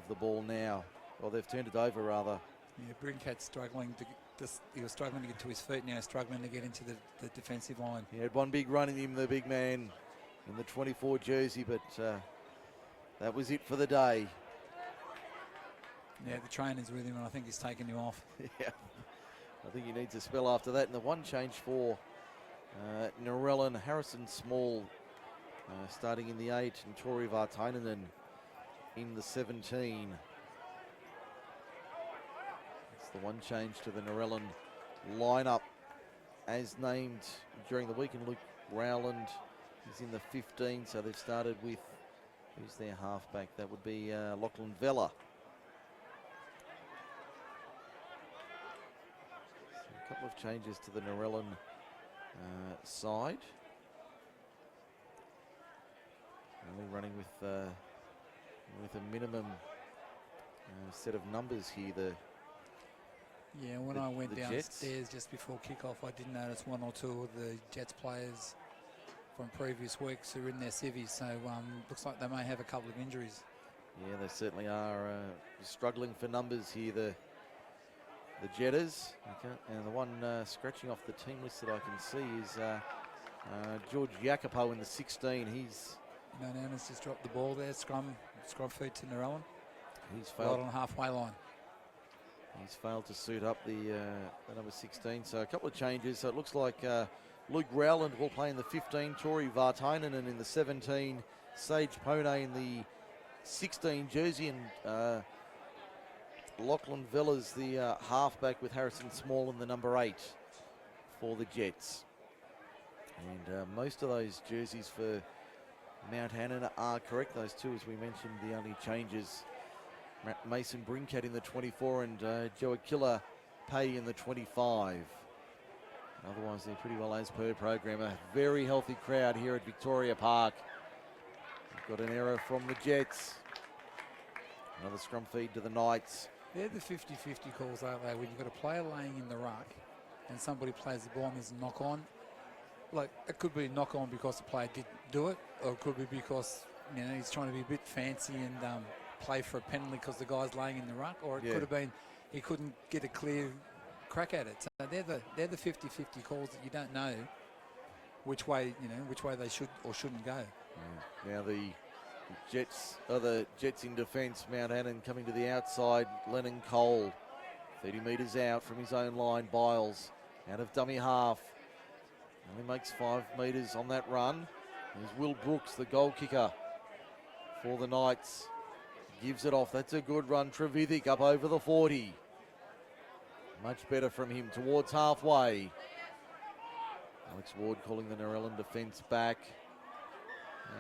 the ball now. Well, they've turned it over, rather. Yeah, Brinkat's struggling to he was struggling to get to his feet, now struggling to get into the defensive line. He had one big run in him, the big man in the 24 jersey, but that was it for the day. Yeah, the trainer's with him, and I think he's taken him off. Yeah, I think he needs a spell after that. And the one change for Narellan, Harrison Small starting in the 8, and Tori Vartainen in the 17. It's the one change to the Narellan lineup as named during the week. And Luke Rowland is in the 15, so they've started with, who's their halfback? That would be Lachlan Vella. A couple of changes to the Narellan side. Only running with a minimum set of numbers here. When I went downstairs Jets. just before kickoff, I did notice one or two of the Jets players from previous weeks who are in their civvies. So looks like they may have a couple of injuries. Yeah, they certainly are struggling for numbers here. The Jetters, okay, and the one scratching off the team list that I can see is George Jacopo in the 16. He's Annan's just dropped the ball there. Scrum feed to Narellan. He's failed right on the halfway line. He's failed to suit up the number 16. So a couple of changes. So it looks like Luke Rowland will play in the 15. Tori Vartainen in the 17. Sage Pone in the 16 jersey, and Lachlan Vella's the halfback with Harrison Small in the number 8 for the Jets. And most of those jerseys for Mount Annan are correct. Those two, as we mentioned, the only changes. Mason Brinkat in the 24 and Joakilla Pay in the 25. Otherwise, they're pretty well as per program. A very healthy crowd here at Victoria Park. We've got an error from the Jets. Another scrum feed to the Knights. They're the 50-50 calls, aren't they? When you've got a player laying in the ruck and somebody plays the ball and there's a knock-on. Like, it could be a knock-on because the player didn't do it, or it could be because, he's trying to be a bit fancy and play for a penalty because the guy's laying in the ruck, or it could have been he couldn't get a clear crack at it. So they're the 50-50 calls that you don't know which way they should or shouldn't go. Yeah. Now the Jets in defence. Mount Annan coming to the outside. Lennon Cole, 30 metres out from his own line. Biles out of dummy half. Only makes 5 metres on that run. There's Will Brooks, the goal kicker for the Knights. Gives it off. That's a good run. Trevithick up over the 40. Much better from him towards halfway. Alex Ward calling the Narellan defence back.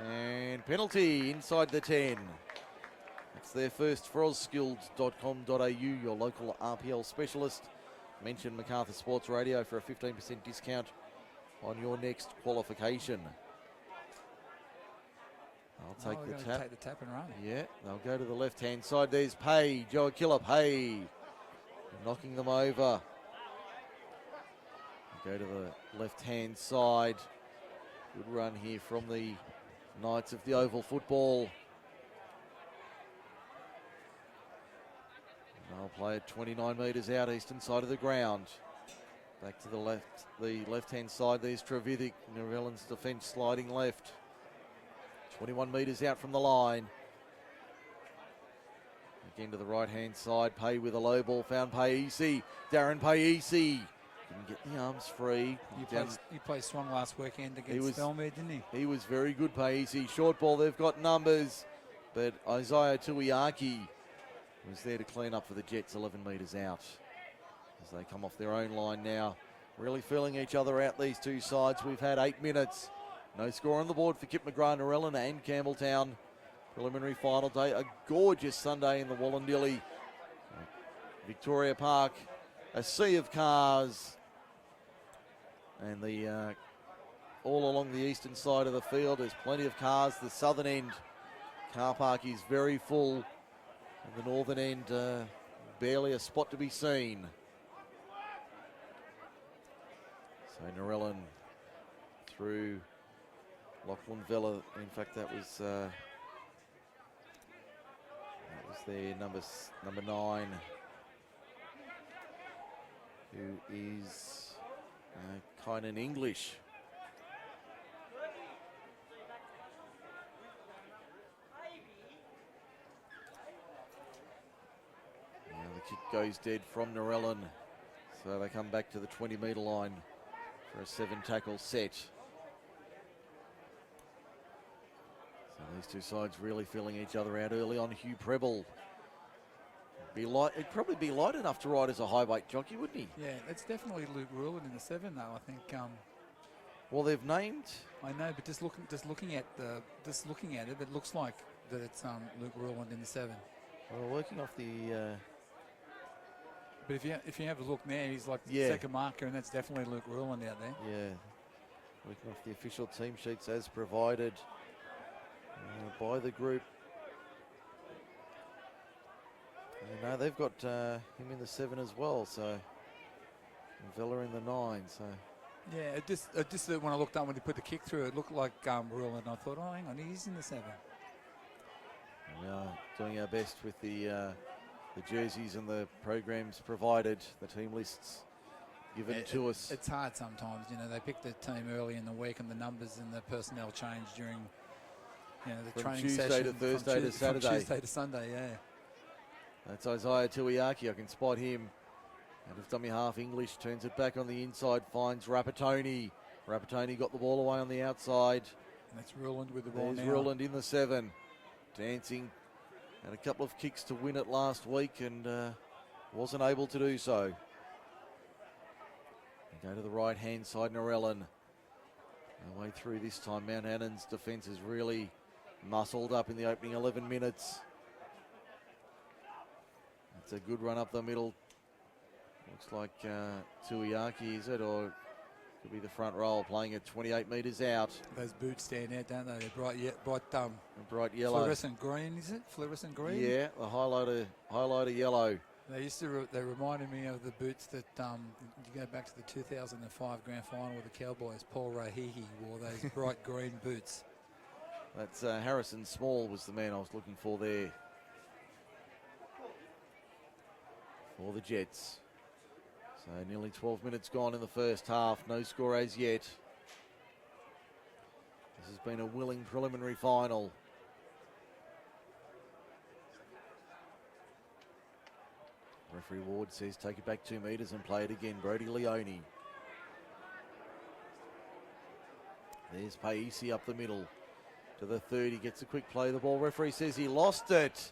And penalty inside the 10. That's their first for auskills.com.au, your local RPL specialist. Mention MacArthur Sports Radio for a 15% discount on your next qualification. I'll take the tap. Take the tap and run. Yeah, they'll go to the left-hand side. There's Pay, Joakilla Pay, knocking them over. Go to the left-hand side. Good run here from the Knights of the Oval football. They'll play it 29 metres out, eastern side of the ground. Back to the left-hand side. There's Trevithick. Narellan's defence sliding left. 21 metres out from the line. Again to the right-hand side. Pay with a low ball. Found Paisi. Darren Paisi. Didn't get the arms free. He played strong last weekend against Stelmere, didn't he? He was very good, Paisi. Short ball. They've got numbers. But Isaiah Tuiaki was there to clean up for the Jets 11 metres out. As they come off their own line now. Really feeling each other out, these two sides. We've had 8 minutes. No score on the board for Kip McGrath, Narellan and Campbelltown. Preliminary final day. A gorgeous Sunday in the Wollondilly. Victoria Park. A sea of cars. And the all along the eastern side of the field, there's plenty of cars. The southern end car park is very full. And the northern end, barely a spot to be seen. So Narellan through Lachlan Vella. In fact, that was there, number 9, who is kind of English. Now the kick goes dead from Narellan, so they come back to the 20-metre line for a 7-tackle set. So these two sides really filling each other out early on. Hugh Preble. It'd probably be light enough to ride as a high weight jockey, wouldn't he? Yeah, it's definitely Luke Ruland in the 7 though. I think. Well, they've named. I know, but just looking at it, it looks like that it's Luke Ruland in the 7. Well, working off the. But if you have a look now, he's like the Yeah. second marker, and that's definitely Luke Ruland out there. Yeah, working off the official team sheets as provided by the group. No, they've got him in the 7 as well, so and Vella in the 9. So Yeah, it just when I looked up when he put the kick through, it looked like Ruland. I thought, oh, hang on, he's in the 7. we are doing our best with the jerseys and the programs provided, the team lists given to us. It's hard sometimes, they pick the team early in the week, and the numbers and the personnel change during, the From training Tuesday session to Thursday to Saturday. From Tuesday to Sunday, yeah. That's Isaiah Tuiaki. I can spot him. Out of dummy half English, turns it back on the inside, finds Rapatoni. Rapatoni got the ball away on the outside. And that's Ruland with the ball There's now. Ruland in the 7. Dancing. Had a couple of kicks to win it last week and wasn't able to do so. They go to the right-hand side, Narellan. No way through this time. Mount Annan's defence is really muscled up in the opening 11 minutes. It's a good run up the middle. Looks like Tuiaki, is it? Or could be the front row, playing at 28 metres out. Those boots stand out, don't they? They're Bright yellow. fluorescent green, is it? Fluorescent green? Yeah, the highlighter yellow. They reminded me of the boots that you go back to the 2005 grand final with the Cowboys. Paul Rahihi wore those bright green boots. That's Harrison Small was the man I was looking for there. For the Jets. So nearly 12 minutes gone in the first half. No score as yet. This has been a willing preliminary final. Referee Ward says take it back 2 metres and play it again. Brody Leone. There's Paisi up the middle to the 30. Gets a quick play. The ball. Referee says he lost it.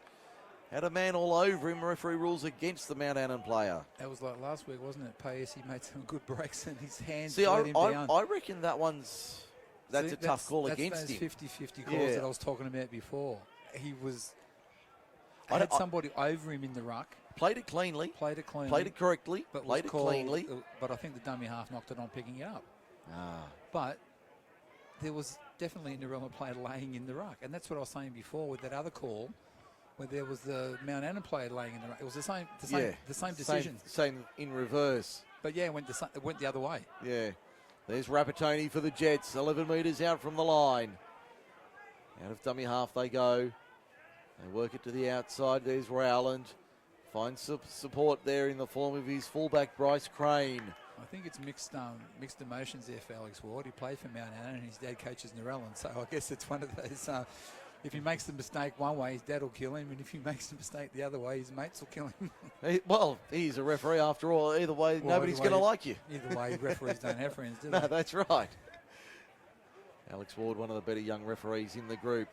Had a man all over him. Referee rules against the Mount Annan player. That was like last week, wasn't it? Paisi made some good breaks and his hands See, let him down. I reckon that's a tough call against him. That's those 50-50 calls that I was talking about before. He had somebody over him in the ruck. Played it cleanly. Played it correctly. But played it cleanly. But I think the dummy half knocked it on picking it up. Ah. But there was definitely a Narellan player laying in the ruck. And that's what I was saying before with that other call where there was the Mount Annan player laying in the ruck. It was the same decision. Same in reverse. But yeah, it went the other way. Yeah. There's Rapatoni for the Jets. 11 metres out from the line. Out of dummy half they go. They work it to the outside. There's Rowland. Finds support there in the form of his fullback, Bryce Crane. I think it's mixed emotions there for Alex Ward. He played for Mount Annan and his dad coaches Narellan. So I guess it's one of those, if he makes the mistake one way, his dad will kill him. And if he makes the mistake the other way, his mates will kill him. He's a referee after all. Either way, nobody's going to like you. Either way, referees don't have friends, do they? No, that's right. Alex Ward, one of the better young referees in the group.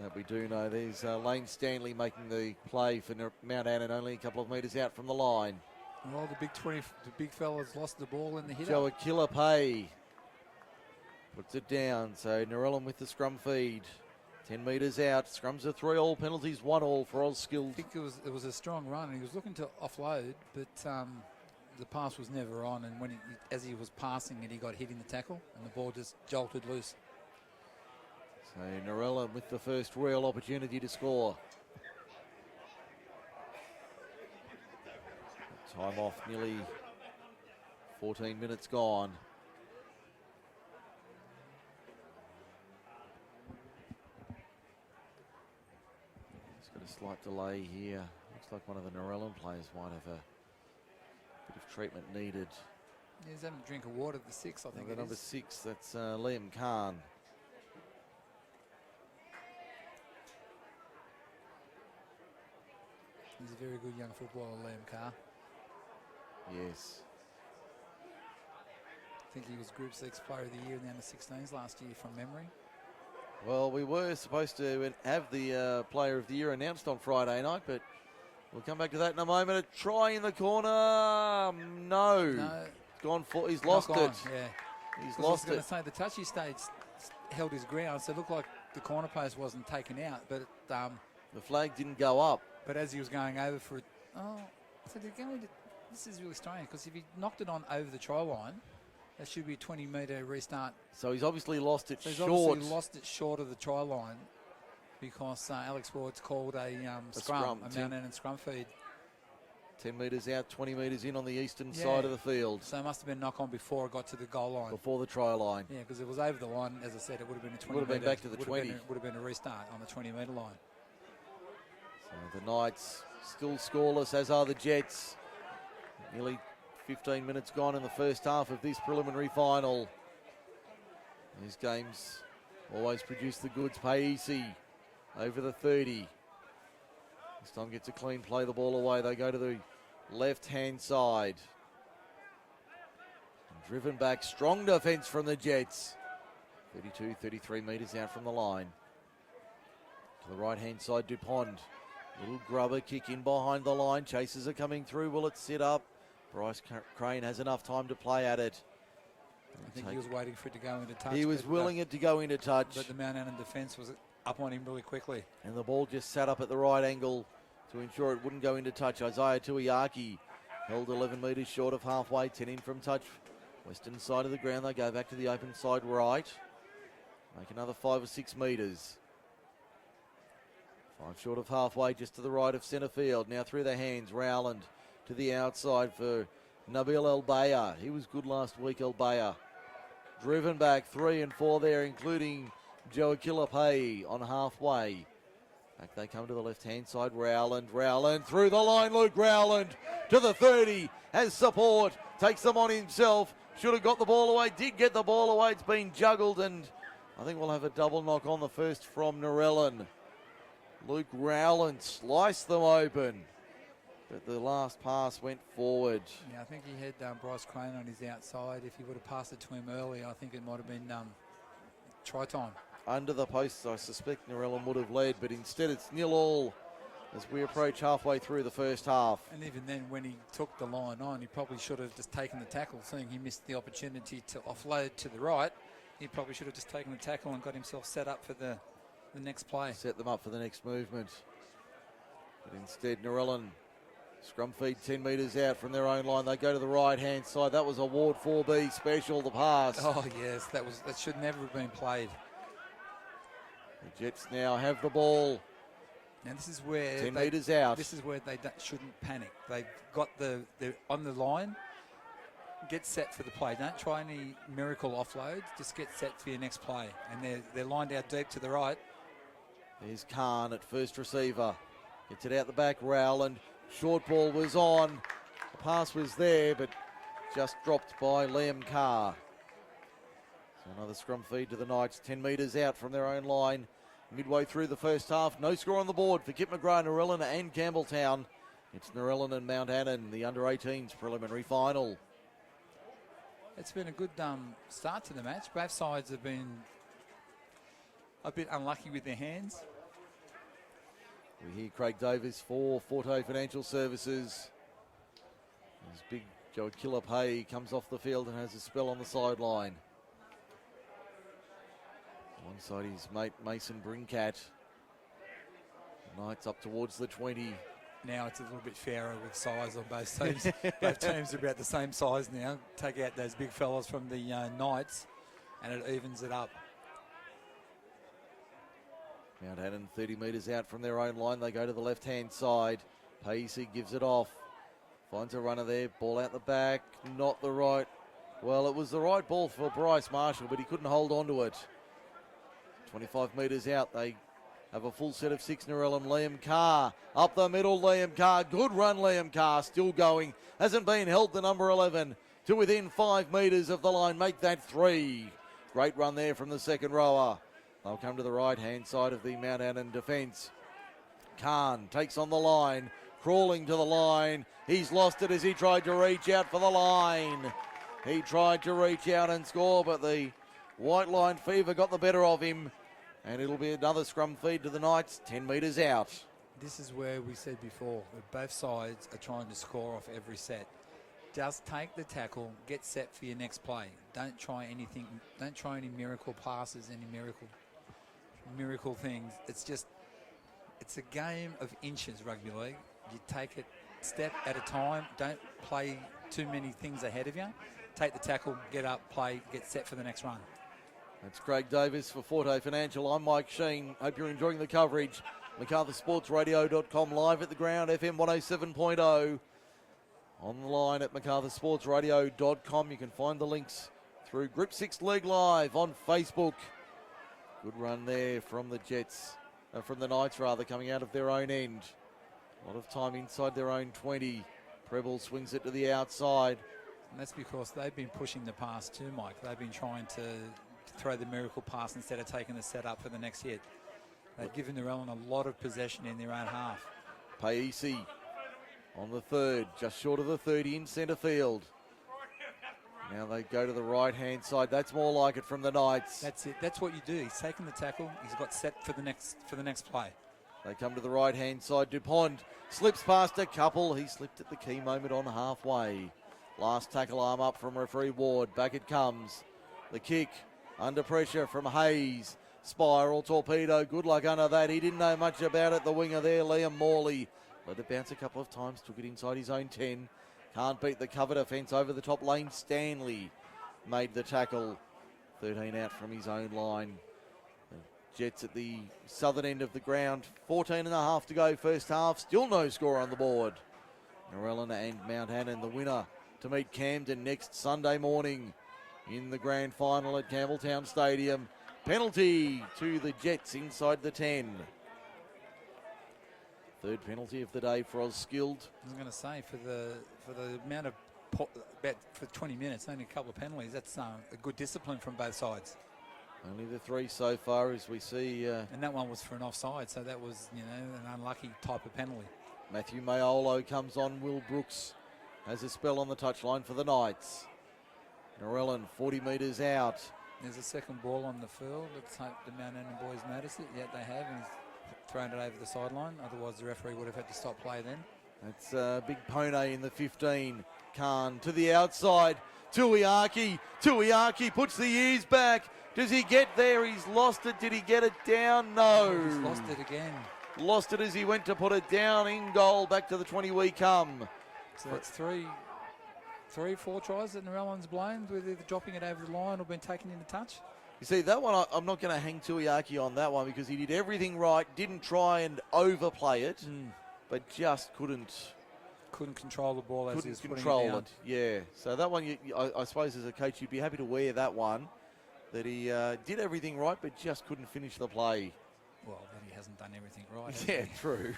That we do know. There's Lane Stanley making the play for Mount Annan, only a couple of metres out from the line. Well, the big fella's lost the ball in the hit. Joe Akilapay puts it down. So Narellan with the scrum feed. 10 metres out. Scrums are 3 all, penalties 1 all for Osskilled. I think it was a strong run, and he was looking to offload, but the pass was never on. And when as he was passing it, he got hit in the tackle, and the ball just jolted loose. So Narellan with the first real opportunity to score. Time off, nearly 14 minutes gone. He's got Slight delay here. Looks like one of the Narellan players might have a bit of treatment needed. He's having a drink of water, the 6, I think it Number is. 6, that's Liam Khan. He's a very good young footballer, Liam Carr. Yes. I think he was Group 6 Player of the Year in the under-16s last year from memory. Well, we were supposed to have the Player of the Year announced on Friday night, but we'll come back to that in a moment. A try in the corner. No. Gone for. He's lost it. Yeah. He's lost I was it. going to say the touchy stage held his ground, so it looked like the corner post wasn't taken out, but the flag didn't go up. But as he was going over for it, so they're going to. This is really strange because if he knocked it on over the try line, that should be a 20-metre restart. So he's obviously lost it short. He's obviously lost it short of the try line because Alex Ward's called a Mount Annan scrum feed. 10 metres out, 20 metres in on the eastern side of the field. So it must have been knock on before it got to the goal line. Before the try line. Yeah, because it was over the line. As I said, it would have been a 20 Would have been back to the 20. Would have been a restart on the 20-metre line. So the Knights still scoreless, as are the Jets. Nearly 15 minutes gone in the first half of this preliminary final. These games always produce the goods. Paisi over the 30. This time gets a clean play, the ball away. They go to the left-hand side. Driven back, strong defence from the Jets. 32, 33 metres out from the line. To the right-hand side, Dupont. Little grubber kick in behind the line. Chasers are coming through. Will it sit up? Bryce Crane has enough time to play at it. I think he was waiting for it to go into touch. He was willing it to go into touch. But the Mount Annan defence was up on him really quickly. And the ball just sat up at the right angle to ensure it wouldn't go into touch. Isaiah Tuiaki held 11 metres short of halfway, 10 in from touch. Western side of the ground, they go back to the open side right. Make another 5 or 6 metres. 5 short of halfway, just to the right of centre field. Now through the hands, Rowland to the outside for Nabil El-Baya. He was good last week, El-Baya. Driven back 3 and 4 there, including Joe Akilapei on halfway. Back they come to the left-hand side. Rowland through the line. Luke Rowland to the 30. Has support. Takes them on himself. Should have got the ball away. Did get the ball away. It's been juggled, and I think we'll have a double knock on the first from Narellan. Luke Rowland sliced them open, but the last pass went forward. Yeah, I think he had Bryce Crane on his outside. If he would have passed it to him early, I think it might have been try time. Under the posts, I suspect Narellan would have led, but instead it's 0-0 as we approach halfway through the first half. And even then, when he took the line on, he probably should have just taken the tackle, seeing he missed the opportunity to offload to the right. He probably should have just taken the tackle and got himself set up for the next play. Set them up for the next movement. But instead, Narellan scrum feed 10 metres out from their own line. They go to the right-hand side. That was a Ward 4B special, the pass. Oh, yes, that should never have been played. The Jets now have the ball. Now this is where 10 metres out. This is where they shouldn't panic. They've got they're on the line. Get set for the play. Don't try any miracle offloads. Just get set for your next play. And they're lined out deep to the right. There's Khan at first receiver. Gets it out the back. Rowland. Short ball was on. The pass was there, but just dropped by Liam Carr. So another scrum feed to the Knights. 10 metres out from their own line. Midway through the first half. No score on the board for Kip McGrath, Narellan and Campbelltown. It's Narellan and Mount Annan, the under-18s preliminary final. It's been a good start to the match. Both sides have been a bit unlucky with their hands. We hear Craig Davis for Forte Financial Services. As big Joe Akilapei comes off the field and has a spell on the sideline. Alongside his mate Mason Brincat. The Knights up towards the 20. Now it's a little bit fairer with size on both teams. Both teams are about the same size now. Take out those big fellas from the Knights and it evens it up. Mount Annan 30 metres out from their own line. They go to the left-hand side. Paisi gives it off. Finds a runner there. Ball out the back. Not the right. Well, it was the right ball for Bryce Marshall, but he couldn't hold on to it. 25 metres out. They have a full set of 6. Narellan. Liam Carr up the middle. Liam Carr, good run. Liam Carr still going, hasn't been held. The number 11 to within 5 metres of the line, make that 3. Great run there from the second rower. They'll come to the right hand side of the Mount Annan defence. Khan takes on the line, crawling to the line. He's lost it as he tried to reach out for the line. He tried to reach out and score, but the white line fever got the better of him. And it'll be another scrum feed to the Knights, 10 metres out. This is where we said before, that both sides are trying to score off every set. Just take the tackle, get set for your next play. Don't try anything, don't try any miracle passes, any miracle things. It's a game of inches, rugby league. You take it step at a time. Don't play too many things ahead of you. Take the tackle, get up, play, get set for the next run. That's Craig Davis for Forte Financial. I'm Mike Sheen. Hope you're enjoying the coverage. MacArthurSportsRadio.com live at the ground, FM 107.0. On the line at MacArthurSportsRadio.com. You can find the links through Grip 6 League Live on Facebook. Good run there from the Jets, from the Knights rather, coming out of their own end. A lot of time inside their own 20. Preble swings it to the outside. And that's because they've been pushing the pass too, Mike. They've been trying to throw the miracle pass instead of taking the set up for the next hit. They've given Narellan a lot of possession in their own half. Paisi on the third, just short of the 30 in centre field. Now they go to the right-hand side. That's more like it from the Knights. That's it. That's what you do. He's taken the tackle. He's got set for the next play. They come to the right-hand side. Dupont slips past a couple. He slipped at the key moment on halfway. Last tackle arm up from referee Ward. Back it comes. The kick under pressure from Hayes. Spiral torpedo. Good luck under that. He didn't know much about it. The winger there, Liam Morley. Let it bounce a couple of times. Took it inside his own 10. Can't beat the cover defence over the top lane. Stanley made the tackle. 13 out from his own line. The Jets at the southern end of the ground. 14 and a half to go first half. Still no score on the board. Narellan and Mount Annan the winner to meet Camden next Sunday morning in the grand final at Campbelltown Stadium. Penalty to the Jets inside the 10. Third penalty of the day for Osskild. I was going to say, for the amount of about for 20 minutes, only a couple of penalties. That's a good discipline from both sides. Only the 3 so far, as we see. And that one was for an offside, so that was, an unlucky type of penalty. Matthew Mayolo comes on. Will Brooks has a spell on the touchline for the Knights. Narellan 40 metres out. There's a second ball on the field. Let's hope the Mount Annan boys notice it. Yet they have, and he's thrown it over the sideline. Otherwise, the referee would have had to stop play then. That's Big Pone in the 15. Khan to the outside. Tuiaki. Tuiaki puts the ears back. Does he get there? He's lost it. Did he get it down? No. He's lost it again. Lost it as he went to put it down in goal. Back to the 20 we come. So that's 4 tries that Narellan's blown with either dropping it over the line or been taken into touch. You see, that one, I'm not going to hang Tuiaki on that one because he did everything right, didn't try and overplay it, but just couldn't control the ball as he was putting it down. Couldn't control it, yeah. So that one, I suppose as a coach, you'd be happy to wear that one, that he did everything right, but just couldn't finish the play. Well, then he hasn't done everything right. Yeah, true.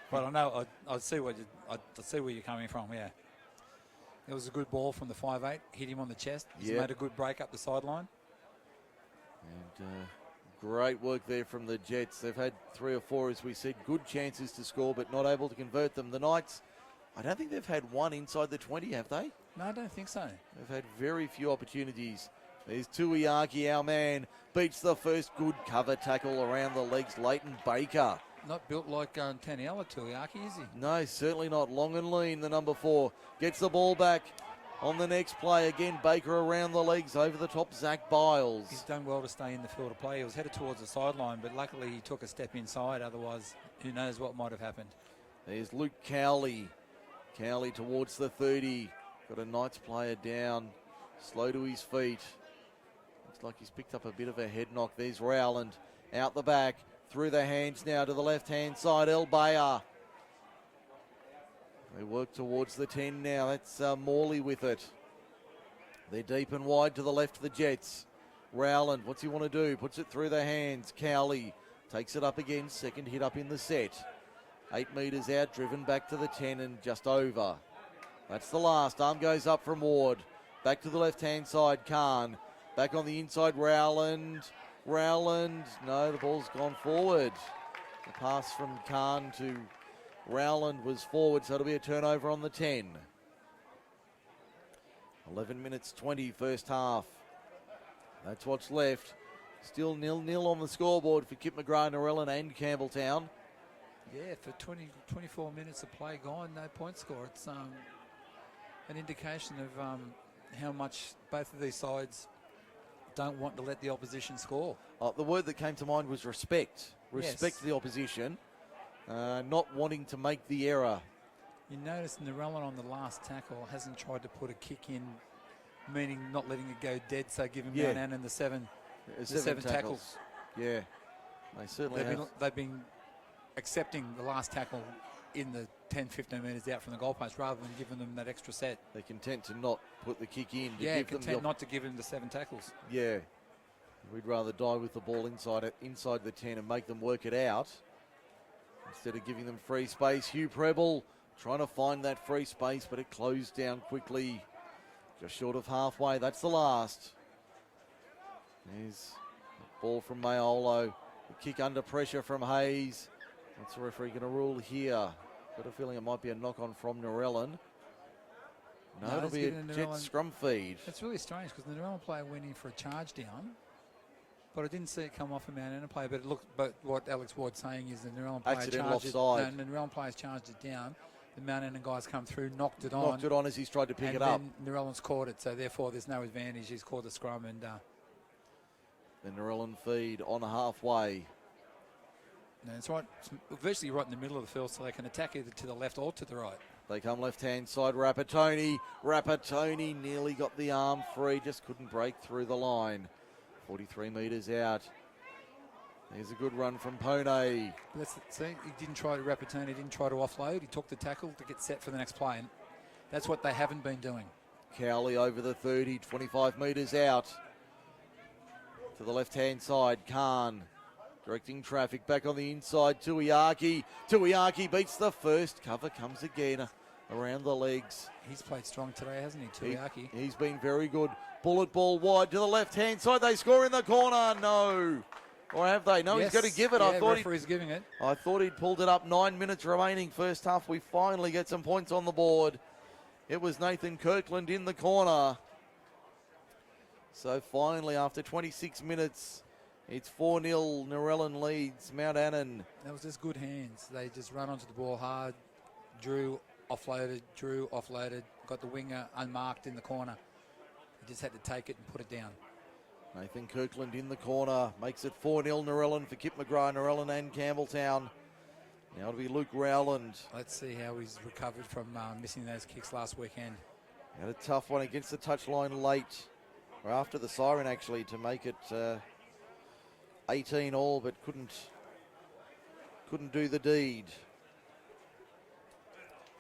But I know, I see where you're coming from, yeah. It was a good ball from the 5'8", hit him on the chest. He's made a good break up the sideline. And great work there from the Jets. They've had 3 or 4, as we said, good chances to score, but not able to convert them. The Knights, I don't think they've had one inside the 20, have they? No, I don't think so. They've had very few opportunities. There's Tuiaki, our man, beats the first good cover tackle around the legs. Leighton Baker. Not built like Taniela Tuiaki, is he? No, certainly not. Long and lean, the number 4. Gets the ball back on the next play. Again, Baker around the legs, over the top, Zach Biles. He's done well to stay in the field of play. He was headed towards the sideline, but luckily he took a step inside. Otherwise, who knows what might have happened. There's Luke Cowley. Cowley towards the 30. Got a Knights player down, slow to his feet. Looks like he's picked up a bit of a head knock. There's Rowland out the back. Through the hands now to the left-hand side, El Bayer. They work towards the 10 now. That's Morley with it. They're deep and wide to the left of the Jets. Rowland, what's he want to do? Puts it through the hands. Cowley Takes it up again, second hit up in the set. 8 metres out, driven back to the 10 and just over. That's the last. Arm goes up from Ward. Back to the left-hand side, Khan. Back on the inside, Rowland. Rowland, no, the ball's gone forward. The pass from Khan to Rowland was forward, so it'll be a turnover on the 10. 11 minutes 20 first half. That's what's left. Still 0-0 on the scoreboard for Kip McGrath, Narellan and Campbelltown. Yeah, for 24 minutes of play gone, no point score. It's an indication of how much both of these sides don't want to let the opposition score. The word that came to mind was respect. Respect Yes. the opposition, not wanting to make the error. You notice Narellan on the last tackle hasn't tried to put a kick in, meaning not letting it go dead, so giving Mount Annan the seven tackles. Yeah, they certainly have. They've been accepting the last tackle in the 10-15 metres out from the goalpost rather than giving them that extra set. They're content to not put the kick in. Not to give them the 7 tackles. Yeah, we'd rather die with the ball inside the 10 and make them work it out instead of giving them free space. Hugh Preble trying to find that free space, but it closed down quickly, just short of halfway. That's the last. There's a ball from Mayolo. A kick under pressure from Hayes. What's the referee going to rule here? Got a feeling it might be a knock-on from Narellan. No, it'll be a jet scrum feed. It's really strange because the Narellan player went in for a charge down, but I didn't see it come off a Mount Annan player. But what Alex Ward's saying is the Narellan player charged it. No, the Narellan players charged it down. The Mount Annan guys come through, knocked it on as he's tried to pick it up. And then Narellan's caught it, so therefore there's no advantage. He's caught the scrum and. The Narellan feed on halfway. No, it's right, it's virtually right in the middle of the field, so they can attack either to the left or to the right. They come left-hand side, Rapatoni. Rapatoni nearly got the arm free, just couldn't break through the line. 43 metres out. There's a good run from Pone. See, he didn't try to Rapatoni, he didn't try to offload. He took the tackle to get set for the next play, and that's what they haven't been doing. Cowley over the 30, 25 metres out. To the left-hand side, Khan directing traffic back on the inside. Tuiaki. Tuiaki beats the first. Cover comes again around the legs. He's played strong today, hasn't he, Tuiaki? He's been very good. Bullet ball wide to the left-hand side. They score in the corner. No. Or have they? No, yes, he's going to give it. Yeah, I thought referee's giving it. I thought he'd pulled it up. 9 minutes remaining first half. We finally get some points on the board. It was Nathan Kirkland in the corner. So finally, after 26 minutes, it's 4-0. Narellan leads Mount Annan. That was just good hands. They just run onto the ball hard. Drew, offloaded, got the winger unmarked in the corner. He just had to take it and put it down. Nathan Kirkland in the corner makes it 4-0 Narellan for Kip McGrath, Narellan and Campbelltown. Now it'll be Luke Rowland. Let's see how he's recovered from missing those kicks last weekend. Had a tough one against the touchline late. Or after the siren, actually, to make it 18 all, but couldn't do the deed.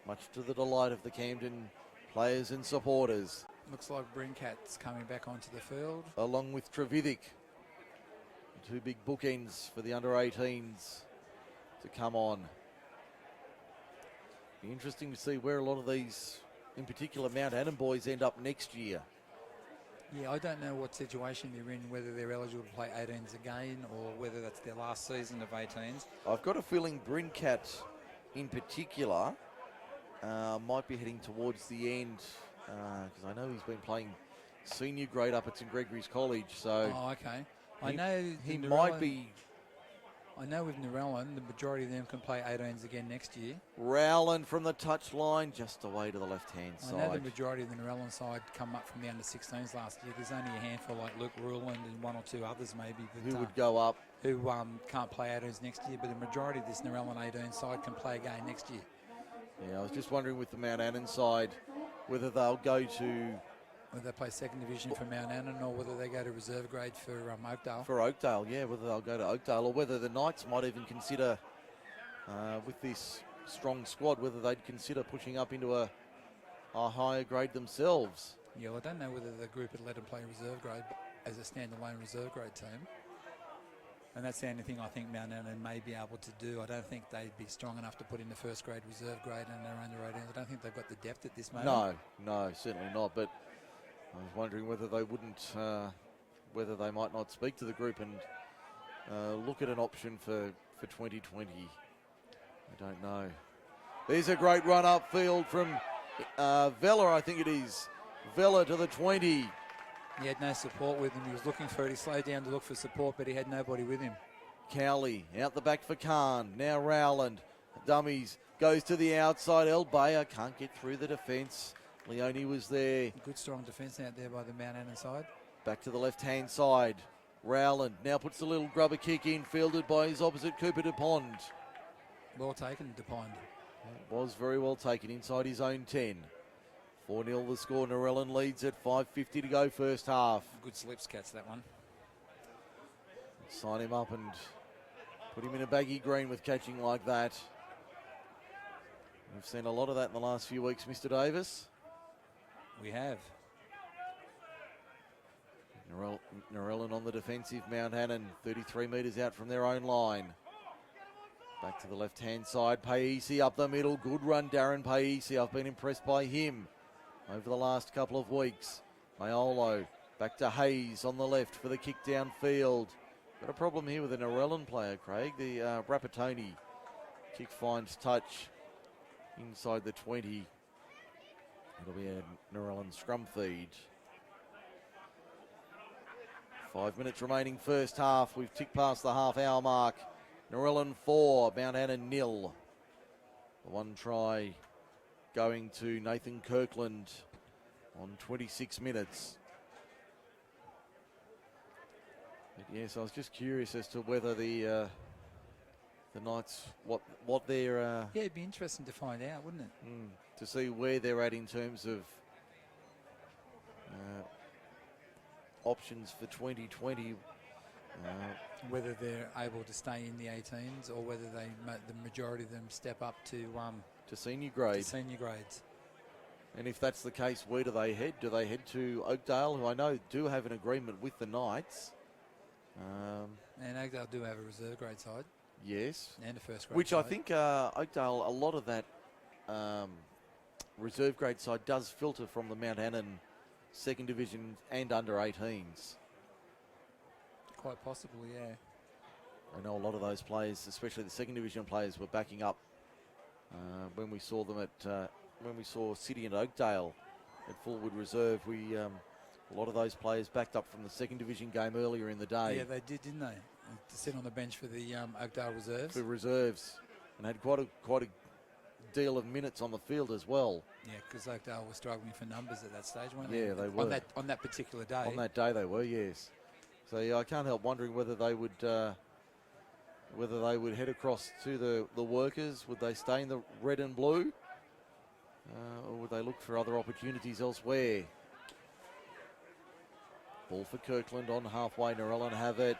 Much to the delight of the Camden players and supporters. Looks like Brinkat's coming back onto the field. Along with Trevidic. Two big bookends for the under-18s to come on. Be interesting to see where a lot of these, in particular Mount Annan boys, end up next year. Yeah, I don't know what situation they're in, whether they're eligible to play 18s again or whether that's their last season of 18s. I've got a feeling Brincat in particular might be heading towards the end because I know he's been playing senior grade up at St Gregory's College. So oh, okay. I know he might be. I know with Narellan, the majority of them can play 18s again next year. Rowland from the touchline, just away to the left-hand side. I know the majority of the Narellan side come up from the under-16s last year. There's only a handful like Luke Ruland and one or two others maybe. That, who would go up. Who can't play 18s next year, but the majority of this Narellan 18 side can play again next year. Yeah, I was just wondering with the Mount Annan side whether they'll go to... Whether they play second division for Mount Annan or whether they go to reserve grade for Oakdale. For Oakdale, yeah, whether they'll go to Oakdale or whether the Knights might even consider, with this strong squad, whether they'd consider pushing up into a higher grade themselves. Yeah, well, I don't know whether the group would let them play reserve grade as a standalone reserve grade team. And that's the only thing I think Mount Annan may be able to do. I don't think they'd be strong enough to put in the first grade, reserve grade and their under 18s. I don't think they've got the depth at this moment. No, certainly not. But I was wondering whether they wouldn't, whether they might not speak to the group and look at an option for 2020. I don't know. There's a great run upfield from Vella, I think it is. Vella to the 20. He had no support with him. He was looking for it. He slowed down to look for support, but he had nobody with him. Cowley out the back for Khan. Now Rowland. Dummies. Goes to the outside. El Bayer can't get through the defence. Leone was there. Good strong defence out there by the Mount Annan side. Back to the left-hand side. Rowland now puts the little grubber kick in, fielded by his opposite Cooper DuPont. Well taken, DuPont. It was very well taken inside his own 10. 4-0 the score. Narellan leads at 5:50 to go first half. Good slips catch, that one. Sign him up and put him in a baggy green with catching like that. We've seen a lot of that in the last few weeks, Mr. Davis. We have. Narellan on the defensive. Mount Annan 33 metres out from their own line. Back to the left-hand side. Paisi up the middle. Good run, Darren Paisi. I've been impressed by him over the last couple of weeks. Maiolo back to Hayes on the left for the kick downfield. Got a problem here with a Narellan player, Craig. The Rapatoni kick finds touch inside the 20. It'll be a Narellan scrum feed. 5 minutes remaining first half. We've ticked past the half-hour mark. Narellan 4, Mount Annan 0. The one try going to Nathan Kirkland on 26 minutes. But yes, I was just curious as to whether the Knights, what their... Yeah, it'd be interesting to find out, wouldn't it? To see where they're at in terms of options for 2020. Whether they're able to stay in the 18s or whether the majority of them step up to senior grade. To senior grades. And if that's the case, where do they head? Do they head to Oakdale, who I know do have an agreement with the Knights? And Oakdale do have a reserve grade side. Yes. And a first grade Which side. I think Oakdale, a lot of that reserve grade side does filter from the Mount Annan second division and under 18s. Quite possibly, yeah. I know a lot of those players, especially the second division players, were backing up when we saw them at when we saw City and Oakdale at Fullwood Reserve. We a lot of those players backed up from the second division game earlier in the day. Yeah, they did, didn't they? To sit on the bench for the Oakdale reserves. For reserves, and had quite a deal of minutes on the field as well. Yeah, because Oakdale were struggling for numbers at that stage, weren't they? Yeah, they were. On that particular day. On that day they were, yes. So yeah, I can't help wondering whether they would head across to the workers. Would they stay in the red and blue, or would they look for other opportunities elsewhere? Ball for Kirkland on halfway. Narellan have it.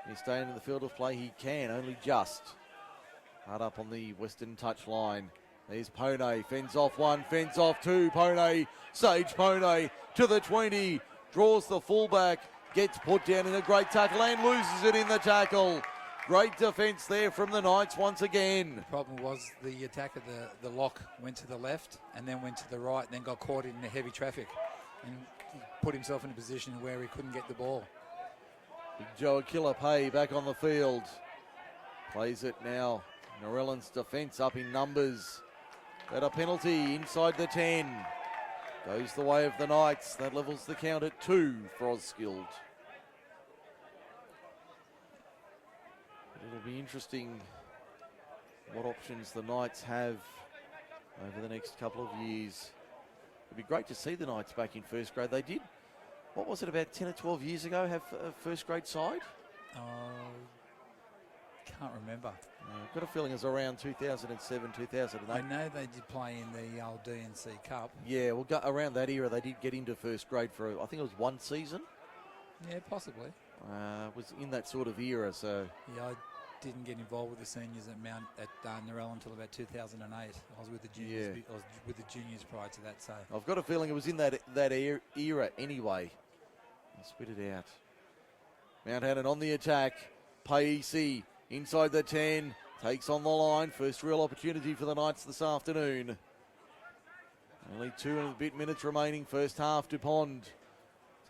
He's staying in the field of play. He can, only just. Hard up on the western touch line. There's Pone. Fends off one, fends off two. Pone, Sage Pone to the 20. Draws the fullback. Gets put down in a great tackle and loses it in the tackle. Great defence there from the Knights once again. The problem was the attack of the lock went to the left and then went to the right and then got caught in the heavy traffic and he put himself in a position where he couldn't get the ball. Big Joe Akilapay back on the field. Plays it now. Narellan's defence up in numbers. But a penalty inside the 10. Goes the way of the Knights. That levels the count at 2 for Osskild. It'll be interesting what options the Knights have over the next couple of years. It'd be great to see the Knights back in first grade. They did, what was it, about 10 or 12 years ago, have a first grade side? Can't remember. I've got a feeling it was around 2007, 2008. I know they did play in the old DNC Cup. Yeah, well, around that era, they did get into first grade for, I think it was one season. Yeah, possibly. Was in that sort of era, so. Yeah, I didn't get involved with the seniors at Narellan until about 2008. I was with the juniors. Yeah. I was with the juniors prior to that. So I've got a feeling it was in that era anyway. I'll spit it out. Mount Annan on the attack. Paisi inside the 10, takes on the line. First real opportunity for the Knights this afternoon. Only 2 and a bit minutes remaining, first half. Dupont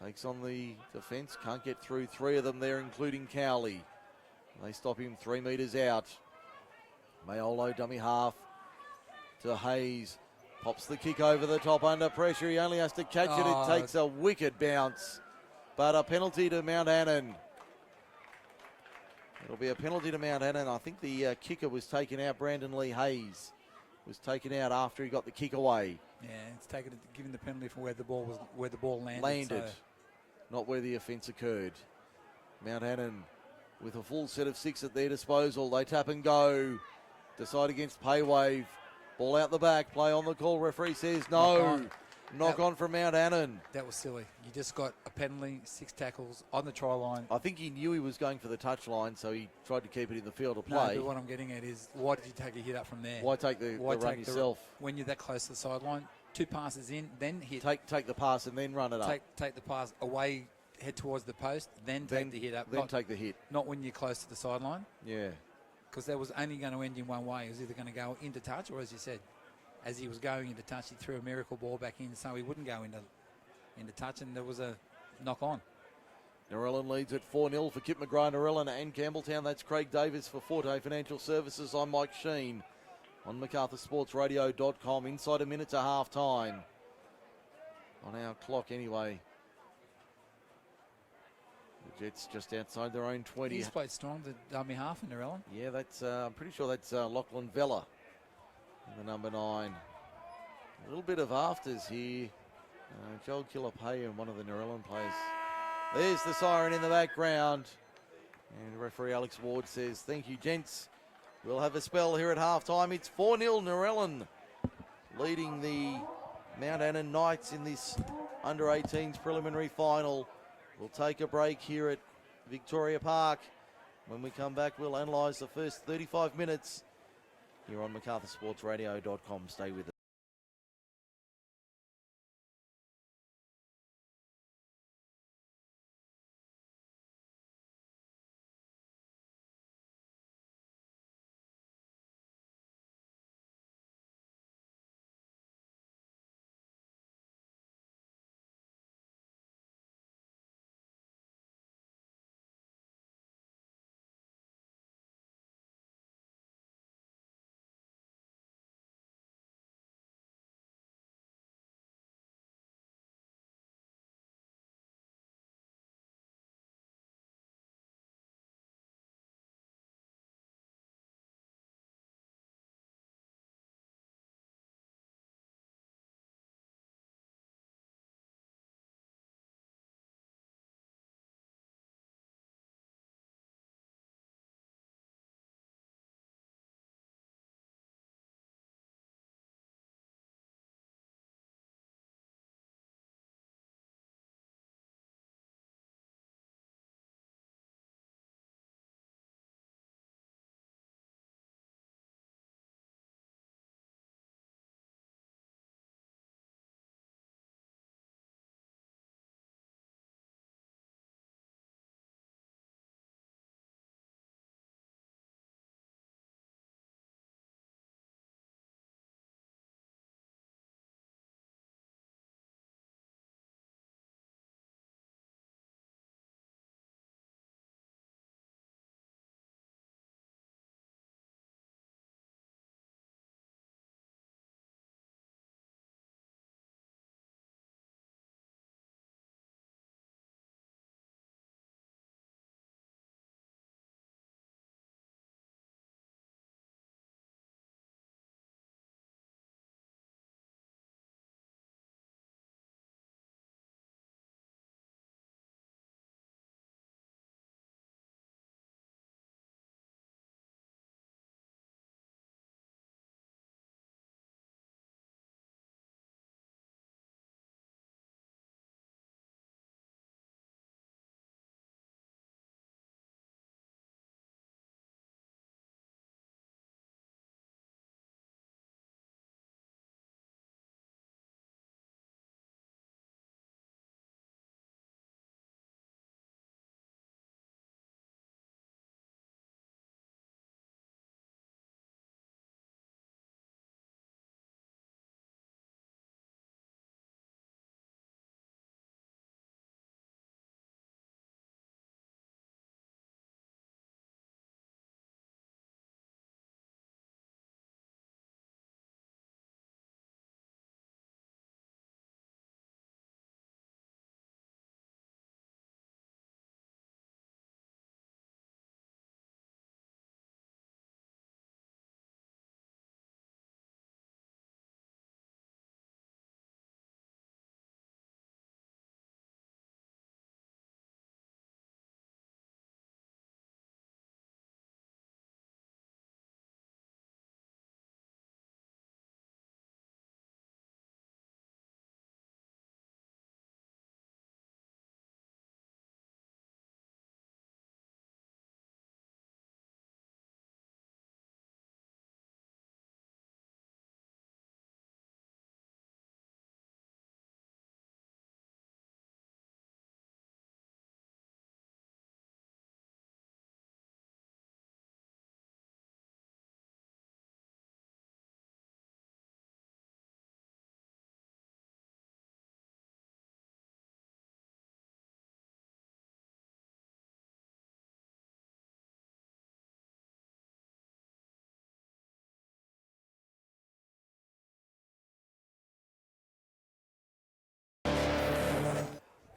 takes on the defence, can't get through 3 of them there, including Cowley. They stop him 3 metres out. Mayolo dummy half to Hayes. Pops the kick over the top under pressure. He only has to catch it. It takes a wicked bounce. But a penalty to Mount Annan. It'll be a penalty to Mount Annan. I think the kicker was taken out. Brandon Lee Hayes was taken out after he got the kick away. Yeah, it's given the penalty for where the ball landed. Landed, so. Not where the offence occurred. Mount Annan with a full set of 6 at their disposal. They tap and go. Decide against Paywave. Ball out the back. Play on the call. Referee says no. Knock on from Mount Annan. That was silly. You just got a penalty, 6 tackles on the try line. I think he knew he was going for the touch line, so he tried to keep it in the field of play. No, but what I'm getting at is, why did you take a hit up from there? Why take the run yourself? When you're that close to the sideline, 2 passes in, then hit. Take the pass and then run it up. Take the pass away, head towards the post, then take the hit up. Then take the hit. Not when you're close to the sideline. Yeah. Because that was only going to end in one way. It was either going to go into touch, or as you said, as he was going into touch, he threw a miracle ball back in, so he wouldn't go into touch, and there was a knock on. Narellan leads at 4-0 for Kip McGrath, Narellan and Campbelltown. That's Craig Davis for Forte Financial Services. I'm Mike Sheen on MacArthurSportsRadio.com. Inside a minute to half time on our clock anyway. The Jets just outside their own 20. He's played strong, the dummy half in Narellan. Yeah, that's I'm pretty sure that's Lachlan Vella, the number 9. A little bit of afters here. Joel Kilapay and one of the Narellan players. There's the siren in the background. And referee Alex Ward says, thank you, gents. We'll have a spell here at halftime. It's 4-0 Narellan leading the Mount Annan Knights in this under-18s preliminary final. We'll take a break here at Victoria Park. When we come back, we'll analyse the first 35 minutes here on MacArthurSportsRadio.com. Stay with us.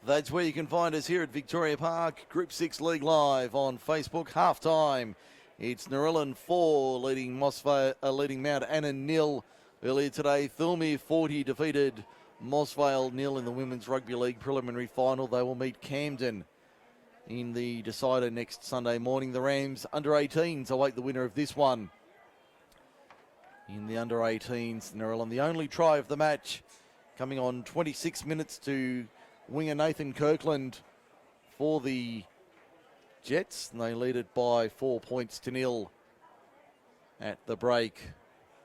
That's where you can find us here at Victoria Park, Group 6 League Live on Facebook. Half-time, it's Narellan 4 leading Mount Annan 0. Earlier today, Thilmere 40 defeated Mossvale 0 in the Women's Rugby League preliminary final. They will meet Camden in the decider next Sunday morning. The Rams under-18s await the winner of this one. In the under-18s, Narellan, the only try of the match, coming on 26 minutes to winger Nathan Kirkland for the Jets, and they lead it by 4 points to 0 at the break.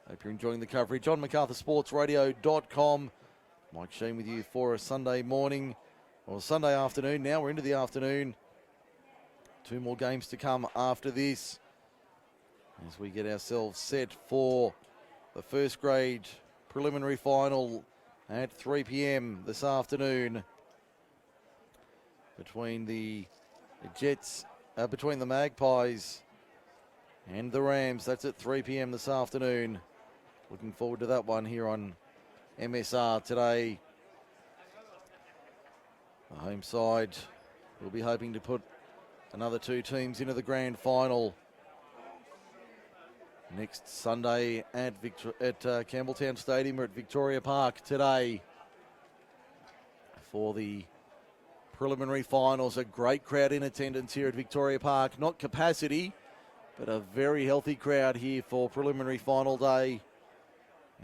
Hope you're enjoying the coverage on MacArthurSportsRadio.com. Mike Sheen with you for a Sunday morning, or Sunday afternoon. Now we're into the afternoon. 2 more games to come after this as we get ourselves set for the first grade preliminary final at 3 p.m. this afternoon between the Jets, between the Magpies and the Rams. That's at 3 p.m. this afternoon. Looking forward to that one here on MSR today. The home side will be hoping to put another 2 teams into the grand final next Sunday at Campbelltown Stadium or at Victoria Park today for the preliminary finals. A great crowd in attendance here at Victoria Park. Not capacity, but a very healthy crowd here for preliminary final day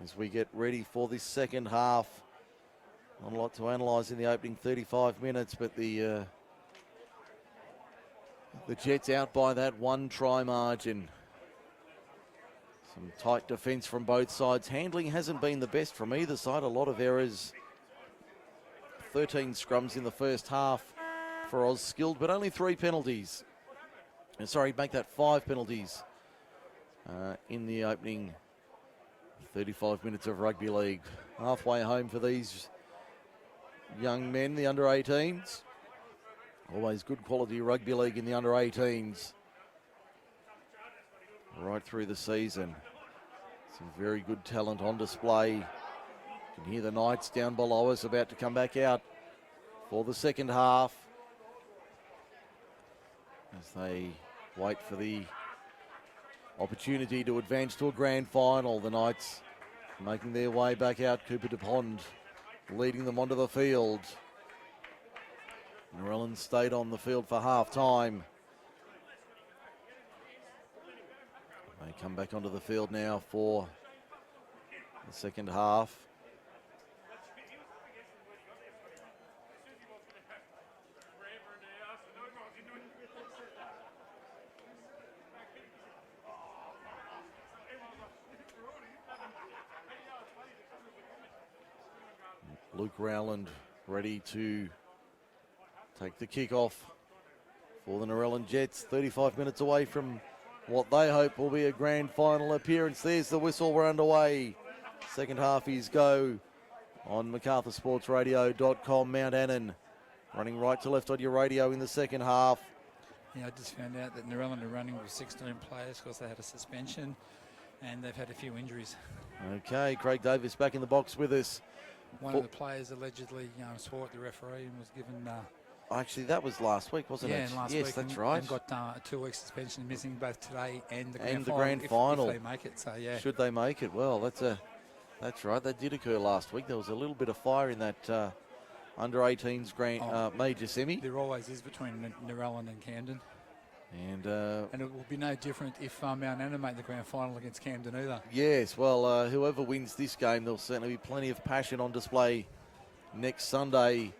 as we get ready for this second half. Not a lot to analyse in the opening 35 minutes, but the Jets out by that 1 try margin. Some tight defence from both sides. Handling hasn't been the best from either side. A lot of errors. 13 scrums in the first half for Oz Skilled, but only 3 penalties. And sorry, make that 5 penalties in the opening 35 minutes of rugby league. Halfway home for these young men, the under-18s. Always good quality rugby league in the under-18s. Right through the season. Some very good talent on display. You can hear the Knights down below us about to come back out for the second half as they wait for the opportunity to advance to a grand final. The Knights making their way back out. Cooper DuPont leading them onto the field. Narellan stayed on the field for half time. They come back onto the field now for the second half. Luke Rowland ready to take the kickoff for the Narellan Jets. 35 minutes away from what they hope will be a grand final appearance. There's the whistle, we're underway. Second half is go on MacArthurSportsRadio.com. Mount Annan running right to left on your radio in the second half. Yeah, I just found out that Narellan are running with 16 players because they had a suspension and they've had a few injuries. Okay, Craig Davis back in the box with us. One of the players allegedly swore at the referee and was given... actually, that was last week, wasn't it? Last yes, week. That's right. And got a 2-week suspension, missing both today and the grand final. If they make it, so yeah. Should they make it? Well, that's right. That did occur last week. There was a little bit of fire in that under-18s major semi. There always is between Narellan and Camden. And it will be no different if Mount Annan make the grand final against Camden either. Yes, well, whoever wins this game, there'll certainly be plenty of passion on display next Sunday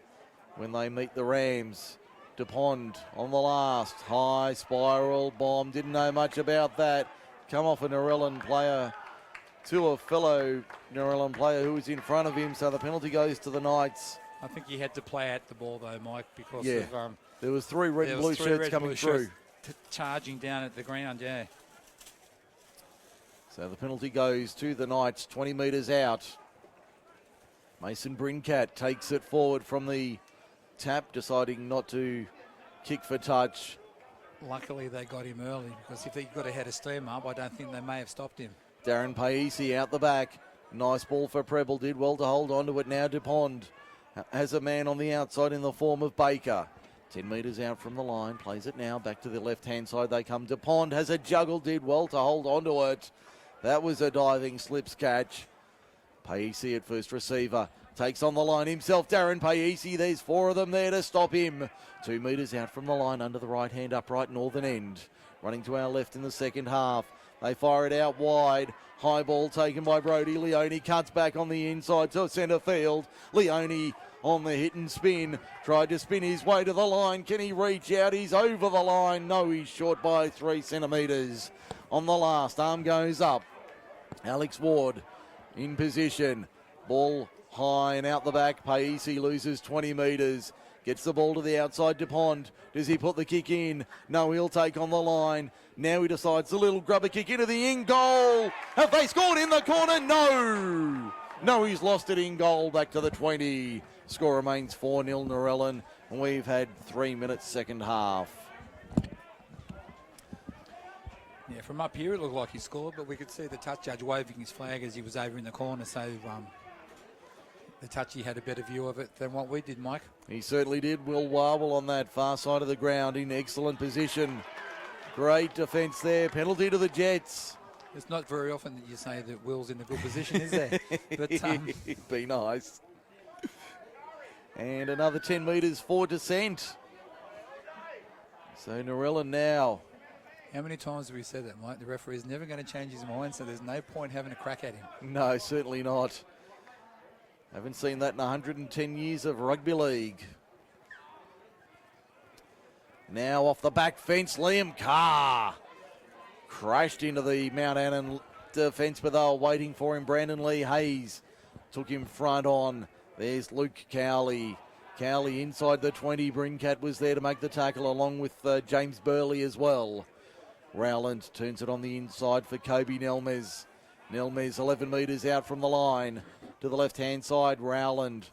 when they meet the Rams. DuPont on the last. High spiral bomb. Didn't know much about that. Come off a Narellan player to a fellow Narellan player who was in front of him. So the penalty goes to the Knights. I think he had to play at the ball though, Mike, because of... there was 3 red and blue shirts coming through. Charging down at the ground, yeah. So the penalty goes to the Knights, 20 metres out. Mason Brincat takes it forward from the tap, deciding not to kick for touch. Luckily they got him early, because if he got ahead of steam up, I don't think they may have stopped him. Darren Paisi out the back. Nice ball for Preble, did well to hold on to it now. DuPont has a man on the outside in the form of Baker. 10 metres out from the line, plays it now, back to the left-hand side they come. to Pond, has a juggle, did well to hold on to it. That was a diving slips catch. Paisi at first receiver, takes on the line himself, Darren Paisi, there's 4 of them there to stop him. 2 metres out from the line under the right-hand upright northern end. Running to our left in the second half. They fire it out wide. High ball taken by Brody. Leone cuts back on the inside to centre field. Leone on the hit and spin. Tried to spin his way to the line. Can he reach out? He's over the line. No, he's short by 3 centimetres. On the last, arm goes up. Alex Ward in position. Ball high and out the back. Paisi loses 20 metres. Gets the ball to the outside to Pond. Does he put the kick in? No, he'll take on the line. Now he decides a little grubber kick into the in goal. Have they scored in the corner? No. No, he's lost it in goal back to the 20. Score remains 4-0 Narellan. And we've had 3 minutes second half. Yeah, from up here it looked like he scored, but we could see the touch judge waving his flag as he was over in the corner. So the touchy had a better view of it than what we did, Mike. He certainly did. Will Warble on that far side of the ground in excellent position. Great defence there. Penalty to the Jets. It's not very often that you say that Will's in a good position, is there? But it'd be nice. And another 10 metres for descent. So Narellan now. How many times have we said that, Mike? The referee is never going to change his mind, so there's no point having a crack at him. No, certainly not. Haven't seen that in 110 years of rugby league. Now off the back fence, Liam Carr crashed into the Mount Annan defence, but they were waiting for him. Brandon Lee Hayes took him front on. There's Luke Cowley. Cowley inside the 20. Brincat was there to make the tackle along with James Burley as well. Rowland turns it on the inside for Kobe Nelmes. Nelmes 11 metres out from the line. To the left-hand side, Rowland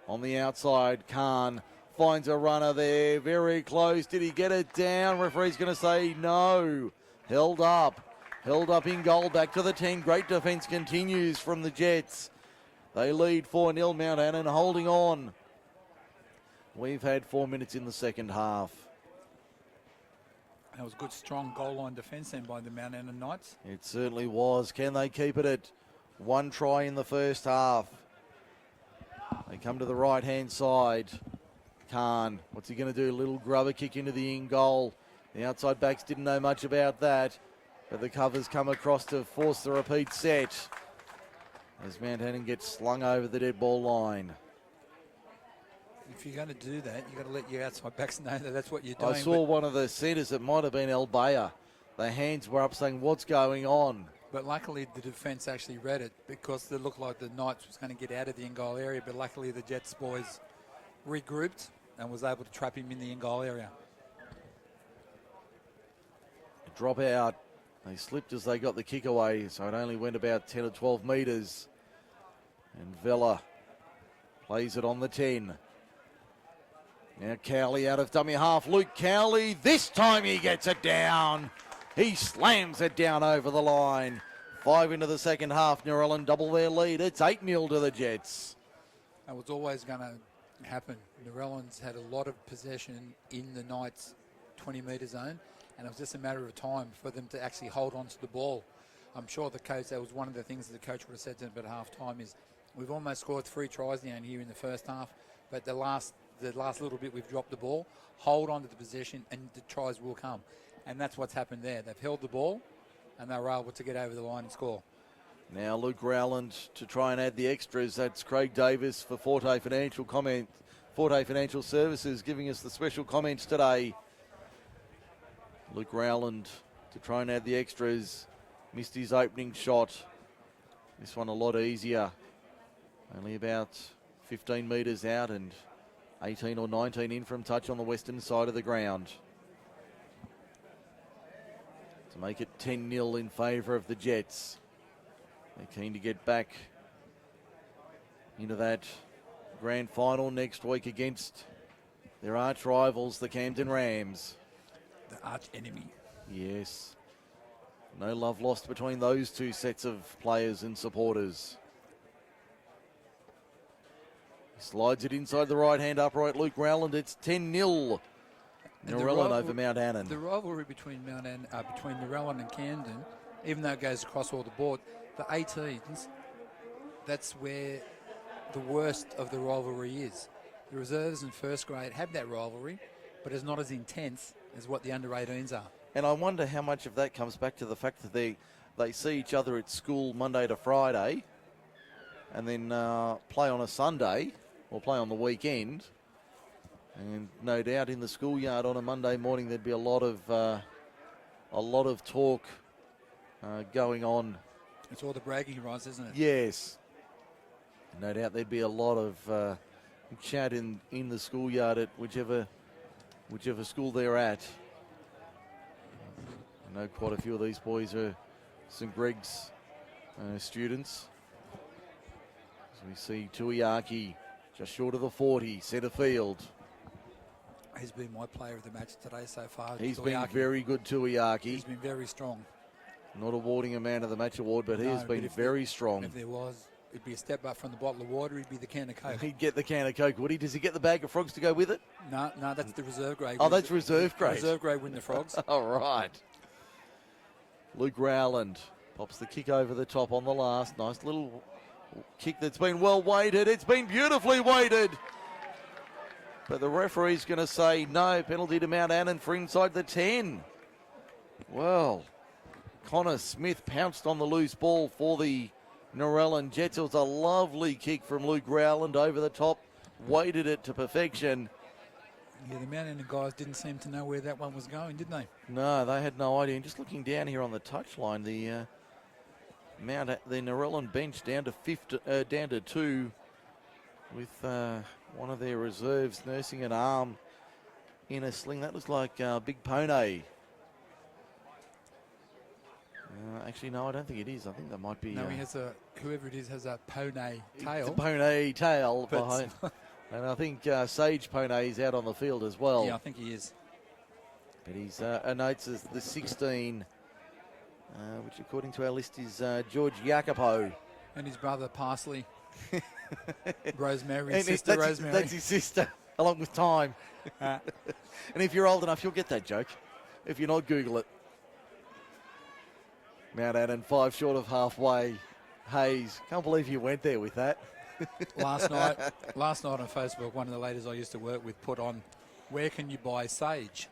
on the outside. Khan finds a runner there, very close. Did he get it down? Referee's going to say no. Held up in goal, back to the 10. Great defence continues from the Jets. They lead 4-0, Mount Annan holding on. We've had 4 minutes in the second half. That was good, strong goal line defence then by the Mount Annan Knights. It certainly was. Can they keep it at 1 try in the first half? They come to the right-hand side. Khan, what's he going to do? A little grubber kick into the in goal. The outside backs didn't know much about that, but the covers come across to force the repeat set as Mount Annan gets slung over the dead ball line. If you're going to do that, you've got to let your outside backs know that that's what you're doing. I saw one of the centres, it might have been El Bayer. The hands were up saying, what's going on? But luckily the defence actually read it because it looked like the Knights was going to get out of the in-goal area, but luckily the Jets boys regrouped and was able to trap him in the in-goal area. Drop out. They slipped as they got the kick away, so it only went about 10 or 12 metres. And Vella plays it on the 10. Now Cowley out of dummy half. Luke Cowley, this time he gets it down. He slams it down over the line. 5 into the second half. Narellan double their lead. It's 8-0 to the Jets. That was always going to happen. Narellan's had a lot of possession in the Knights' 20-metre zone, and it was just a matter of time for them to actually hold on to the ball. I'm sure the coach, that was one of the things that the coach would have said to them at half-time is, we've almost scored 3 tries down here in the first half, but the last little bit we've dropped the ball. Hold on to the possession and the tries will come. And that's what's happened there. They've held the ball and they were able to get over the line and score. Now Luke Rowland to try and add the extras. That's Craig Davis for Forte Financial Services giving us the special comments today. Luke Rowland to try and add the extras. Missed his opening shot. This one a lot easier. Only about 15 metres out and 18 or 19 in from touch on the western side of the ground. To make it 10-0 in favour of the Jets. They're keen to get back into that grand final next week against their arch rivals, the Camden Rams. The arch enemy. Yes. No love lost between those two sets of players and supporters. Slides it inside the right-hand upright. Luke Rowland. It's 10-0. Narellan over Mount Annan. The rivalry between between Narellan and Camden, even though it goes across all the board, the 18s, that's where the worst of the rivalry is. The reserves in first grade have that rivalry, but it's not as intense as what the under 18s are. And I wonder how much of that comes back to the fact that they see each other at school Monday to Friday and then play on a Sunday or play on the weekend. And no doubt in the schoolyard on a Monday morning there'd be a lot of talk going on. It's all the bragging rights, isn't it? Yes. No doubt there'd be a lot of chat in the schoolyard at whichever school they're at. I know quite a few of these boys are St Greg's students. So we see Tuiaki just short of the 40, centre field. He's been my player of the match today so far. He's been very good, Tuiaki. He's been very strong. Not awarding a man of the match award, but he has been very strong. If there was, it'd be a step up from the bottle of water. He'd be the can of Coke. He'd get the can of Coke, would he? Does he get the bag of frogs to go with it? No, that's the reserve grade. Oh, that's reserve grade. Reserve grade win the frogs. All right. Luke Rowland pops the kick over the top on the last. Nice little kick that's been well weighted. It's been beautifully weighted. But the referee's going to say no. Penalty to Mount Annan for inside the 10. Well, Connor Smith pounced on the loose ball for the Narellan Jets. It was a lovely kick from Luke Rowland over the top. Weighted it to perfection. Yeah, the Mount Annan guys didn't seem to know where that one was going, did they? No, they had no idea. And just looking down here on the touchline, the Narellan bench down to 2 with one of their reserves nursing an arm in a sling. That looks like Big Pone. Actually, no, I don't think it is. I think that might be... No, he has whoever it is has a Pone tail. The Pone tail behind. And I think Sage Pone is out on the field as well. Yeah, I think he is. But he's notes as the 16, which according to our list is George Jacopo. And his brother Parsley. Rosemary, his sister Rosemary. That's his sister, along with Time. And if you're old enough, you'll get that joke. If you're not, Google it. Mount Annan 5 short of halfway. Hayes, can't believe you went there with that. Last night on Facebook, one of the ladies I used to work with put on, "Where can you buy sage?"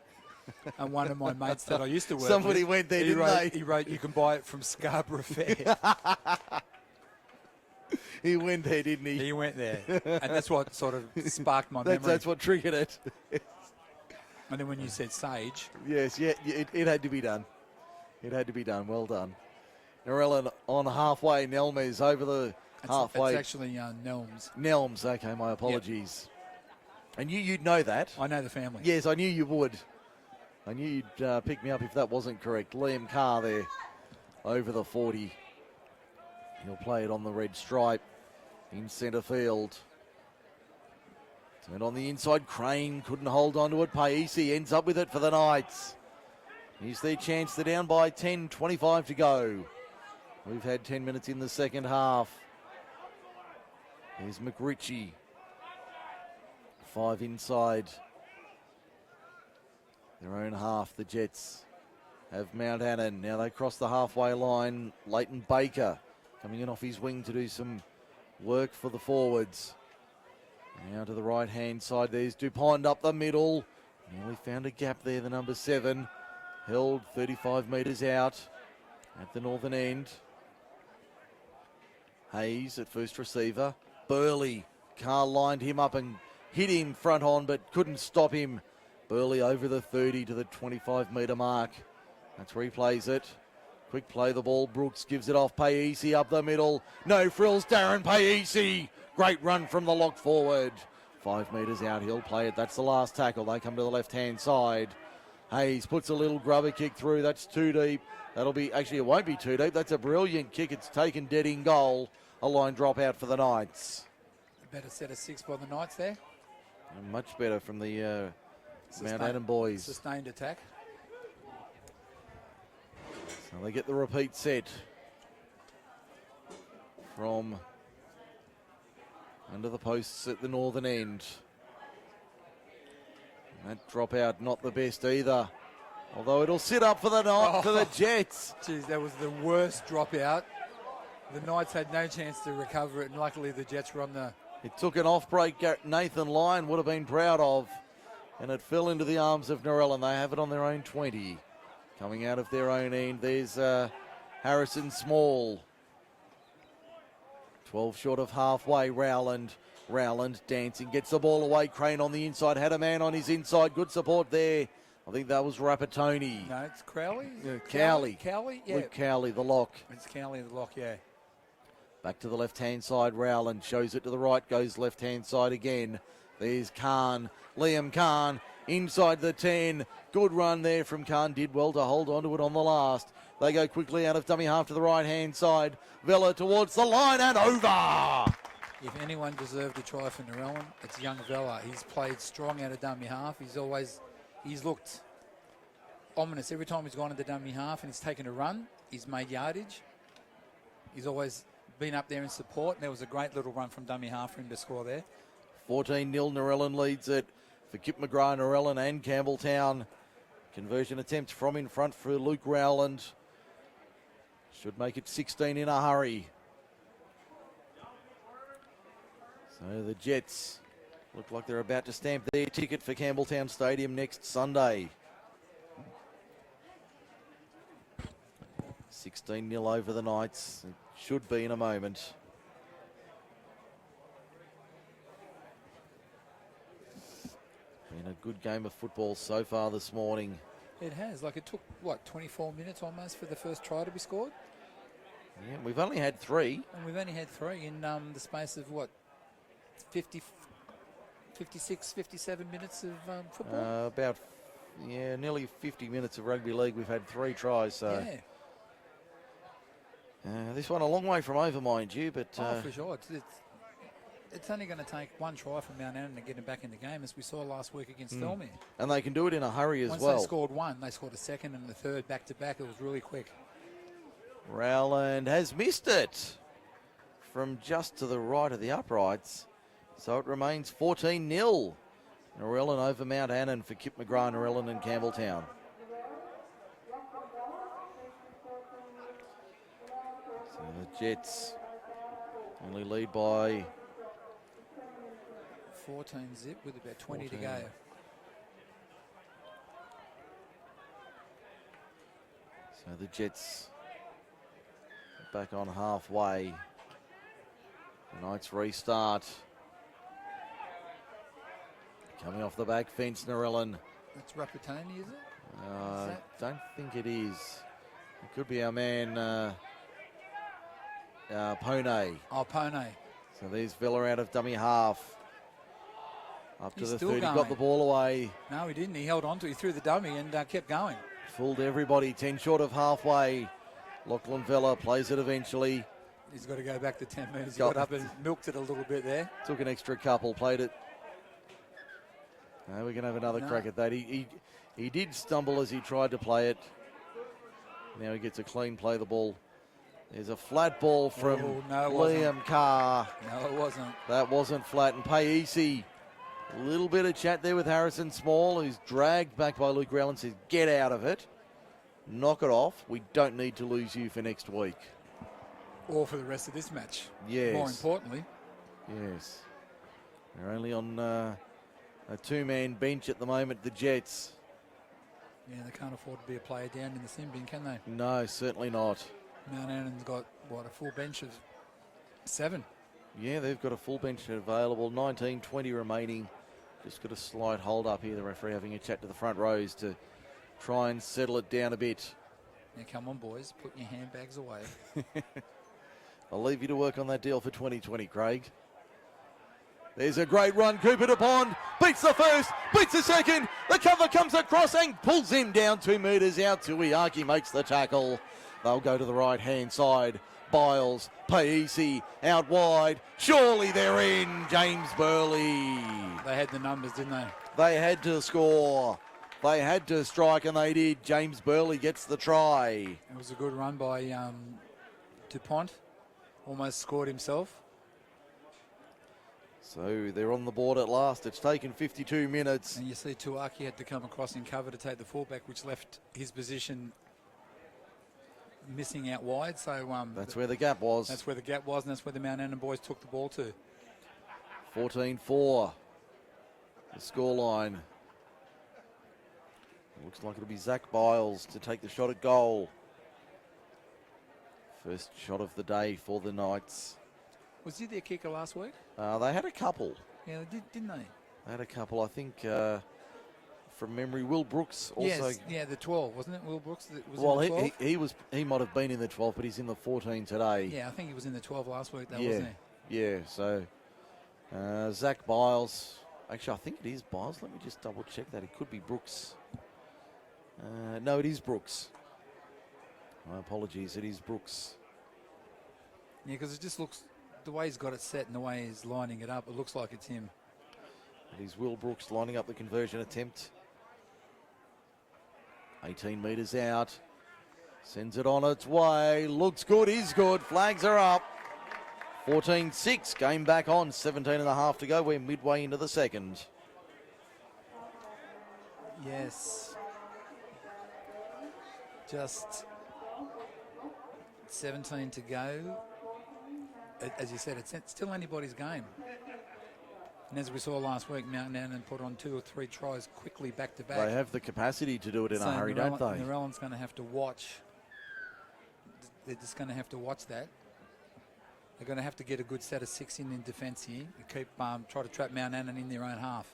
And one of my mates that I used to work Somebody with, went there, didn't they? He wrote, "You can buy it from Scarborough Fair." He went there, didn't he? He went there. And that's what sort of sparked my memory. That's what triggered it. And then when you said sage. Yes, yeah, it had to be done. It had to be done. Well done. Narellan on halfway. Nelmes over the halfway. It's actually Nelms. Nelms, okay, my apologies. Yep. I knew you'd know that. I know the family. Yes, I knew you would. I knew you'd pick me up if that wasn't correct. Liam Carr there over the 40. He'll play it on the red stripe in centre field. Turned on the inside. Crane couldn't hold on to it. Paisi ends up with it for the Knights. Here's their chance. They're down by 10, 25 to go. We've had 10 minutes in the second half. There's McRitchie. 5 inside. Their own half, the Jets have Mount Annan. Now they cross the halfway line. Leighton Baker coming in off his wing to do some work for the forwards. Now to the right-hand side, there's Dupont up the middle. Nearly found a gap there, the number 7. Held 35 metres out at the northern end. Hayes at first receiver. Burley. Carr lined him up and hit him front on, but couldn't stop him. Burley over the 30 to the 25-metre mark. That's where he plays it. Quick play the ball. Brooks gives it off. Paisi up the middle. No frills. Darren Paisi. Great run from the lock forward. 5 metres out. He'll play it. That's the last tackle. They come to the left-hand side. Hayes puts a little grubber kick through. That's too deep. That'll be, actually it won't be too deep. That's a brilliant kick. It's taken dead in goal. A line drop out for the Knights. A better set of 6 by the Knights there. And much better from the Mount Annan boys. Sustained attack. So they get the repeat set from Under the posts at the northern end. And that dropout not the best either. Although it'll sit up for the night for the Jets. Geez, that was the worst dropout. The Knights had no chance to recover it, and luckily the Jets were on the... It took an off-break Nathan Lyon would have been proud of. And it fell into the arms of Narellan. They have it on their own 20. Coming out of their own end, there's Harrison Small. 12 short of halfway, Rowland. Rowland dancing, gets the ball away. Crane on the inside, had a man on his inside. Good support there. I think that was Rapatoni. No, it's Crowley. Cowley. Cowley, yeah. Luke Cowley, the lock. It's Cowley, the lock, yeah. Back to the left-hand side, Rowland shows it to the right, goes left-hand side again. There's Khan, Liam Khan, inside the 10. Good run there from Khan, did well to hold on to it on the last. They go quickly out of dummy half to the right-hand side. Vella towards the line and over! If anyone deserved a try for Narellan, it's young Vella. He's played strong out of dummy half. He's looked ominous every time he's gone into dummy half and he's taken a run. He's made yardage. He's always been up there in support. And there was a great little run from dummy half for him to score there. 14-0, Narellan leads it for Kip McGrath, Narellan and Campbelltown. Conversion attempts from in front for Luke Rowland. Should make it 16 in a hurry. So the Jets look like they're about to stamp their ticket for Campbelltown Stadium next Sunday. 16-0 over the Knights. It should be in a moment. Been a good game of football so far this morning. It has. Like, it took, 24 minutes almost for the first try to be scored? Yeah, we've only had 3. And we've only had 3 in the space of, 56, 57 minutes of football? Nearly 50 minutes of rugby league. We've had 3 tries. So. Yeah. This one a long way from over, mind you, but... for sure. It's only going to take 1 try from Mount Annan to get him back in the game, as we saw last week against Thilmere. And they can do it in a hurry as well. Once they scored 1, they scored a second and the third back-to-back. It was really quick. Rowland has missed it from just to the right of the uprights. So it remains 14-0. Narellan over Mount Annan for Kip McGrath, Narellan and Campbelltown. So the Jets only lead by 14 zip with about 20 to go. So the Jets back on halfway. The Knights restart. Coming off the back fence, Narellan. That's Rapatoni, is it? Don't think it is. It could be our man, Pone. Oh, Pone. So there's Villa out of dummy half. Up to the 30, going. got the ball away. No, he didn't. He held on to it. He threw the dummy and kept going. Fooled everybody, 10 short of halfway. Lachlan Vella plays it eventually. He's got to go back to 10 metres. He got up and milked it a little bit there. Took an extra couple, played it. We're going to have another crack at that. He did stumble as he tried to play it. Now he gets a clean play the ball. There's a flat ball from Liam Carr. No, it wasn't. That wasn't flat. And Paisi, a little bit of chat there with Harrison Small, who's dragged back by Luke Rowland, says, get out of it. Knock it off. We don't need to lose you for next week. Or for the rest of this match. Yes. More importantly. Yes. They're only on a 2-man bench at the moment, the Jets. Yeah, they can't afford to be a player down in the sin bin, can they? No, certainly not. Mount Annan's got, a full bench of 7. Yeah, they've got a full bench available. 19-20 remaining. Just got a slight hold up here. The referee having a chat to the front rows to try and settle it down a bit. Now, come on, boys. Put your handbags away. I'll leave you to work on that deal for 2020, Craig. There's a great run. Cooper to Pond. Beats the first. Beats the second. The cover comes across and pulls him down 2 metres out. Tuiaki makes the tackle. They'll go to the right-hand side. Biles, Paisi, out wide. Surely they're in. James Burley. They had the numbers, didn't they? They had to score. They had to strike, and they did. James Burley gets the try. It was a good run by DuPont. Almost scored himself. So they're on the board at last. It's taken 52 minutes. And you see Tuaki had to come across in cover to take the fullback, which left his position missing out wide. So That's where the gap was. That's where the gap was, and that's where the Mount Annan boys took the ball to. 14-4, the scoreline. Looks like it'll be Zach Biles to take the shot at goal. First shot of the day for the Knights. Was he their kicker last week? They had a couple. Yeah, they did, didn't they? They had a couple, I think, from memory. Will Brooks also. Yes, yeah, the 12, wasn't it? Will Brooks was well, in the 12? he might have been in the 12, but he's in the 14 today. Yeah, I think he was in the 12 last week, though, yeah, wasn't he? Yeah, so Zach Biles. Actually, I think it is Biles. Let me just double check that. It could be Brooks. No, it is Brooks. My apologies, it is Brooks. Yeah, because it just looks, the way he's got it set and the way he's lining it up, it looks like it's him. It is Will Brooks lining up the conversion attempt. 18 metres out. Sends it on its way. Looks good, is good. Flags are up. 14-6. Game back on. 17 and a half to go. We're midway into the second. Yes. Just 17 to go. As you said, it's still anybody's game. And as we saw last week, Mount Annan put on 2 or 3 tries quickly back to back. They have the capacity to do it in a hurry, don't they? Narellan's going to have to watch. They're just going to have to watch that. They're going to have to get a good set of 6 in defence here. And keep try to trap Mount Annan in their own half.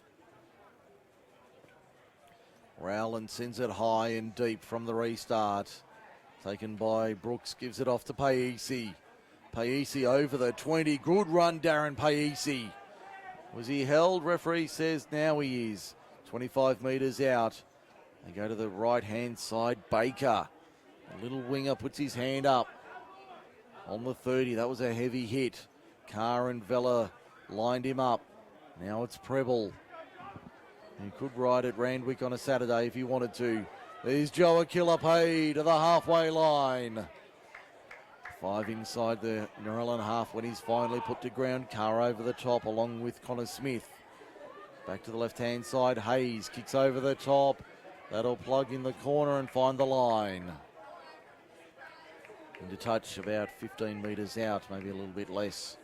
Rowland sends it high and deep from the restart. Taken by Brooks, gives it off to Paisi. Paisi over the 20. Good run, Darren Paisi. Was he held? Referee says now he is. 25 metres out. They go to the right-hand side. Baker. A little winger puts his hand up. On the 30, that was a heavy hit. Carr and Vella lined him up. Now it's Preble. He could ride at Randwick on a Saturday if he wanted to. There's Joe Akilapay to the halfway line. 5 inside the Narellan half when he's finally put to ground. Carr over the top along with Connor Smith. Back to the left-hand side. Hayes kicks over the top. That'll plug in the corner and find the line. Into touch about 15 metres out, maybe a little bit less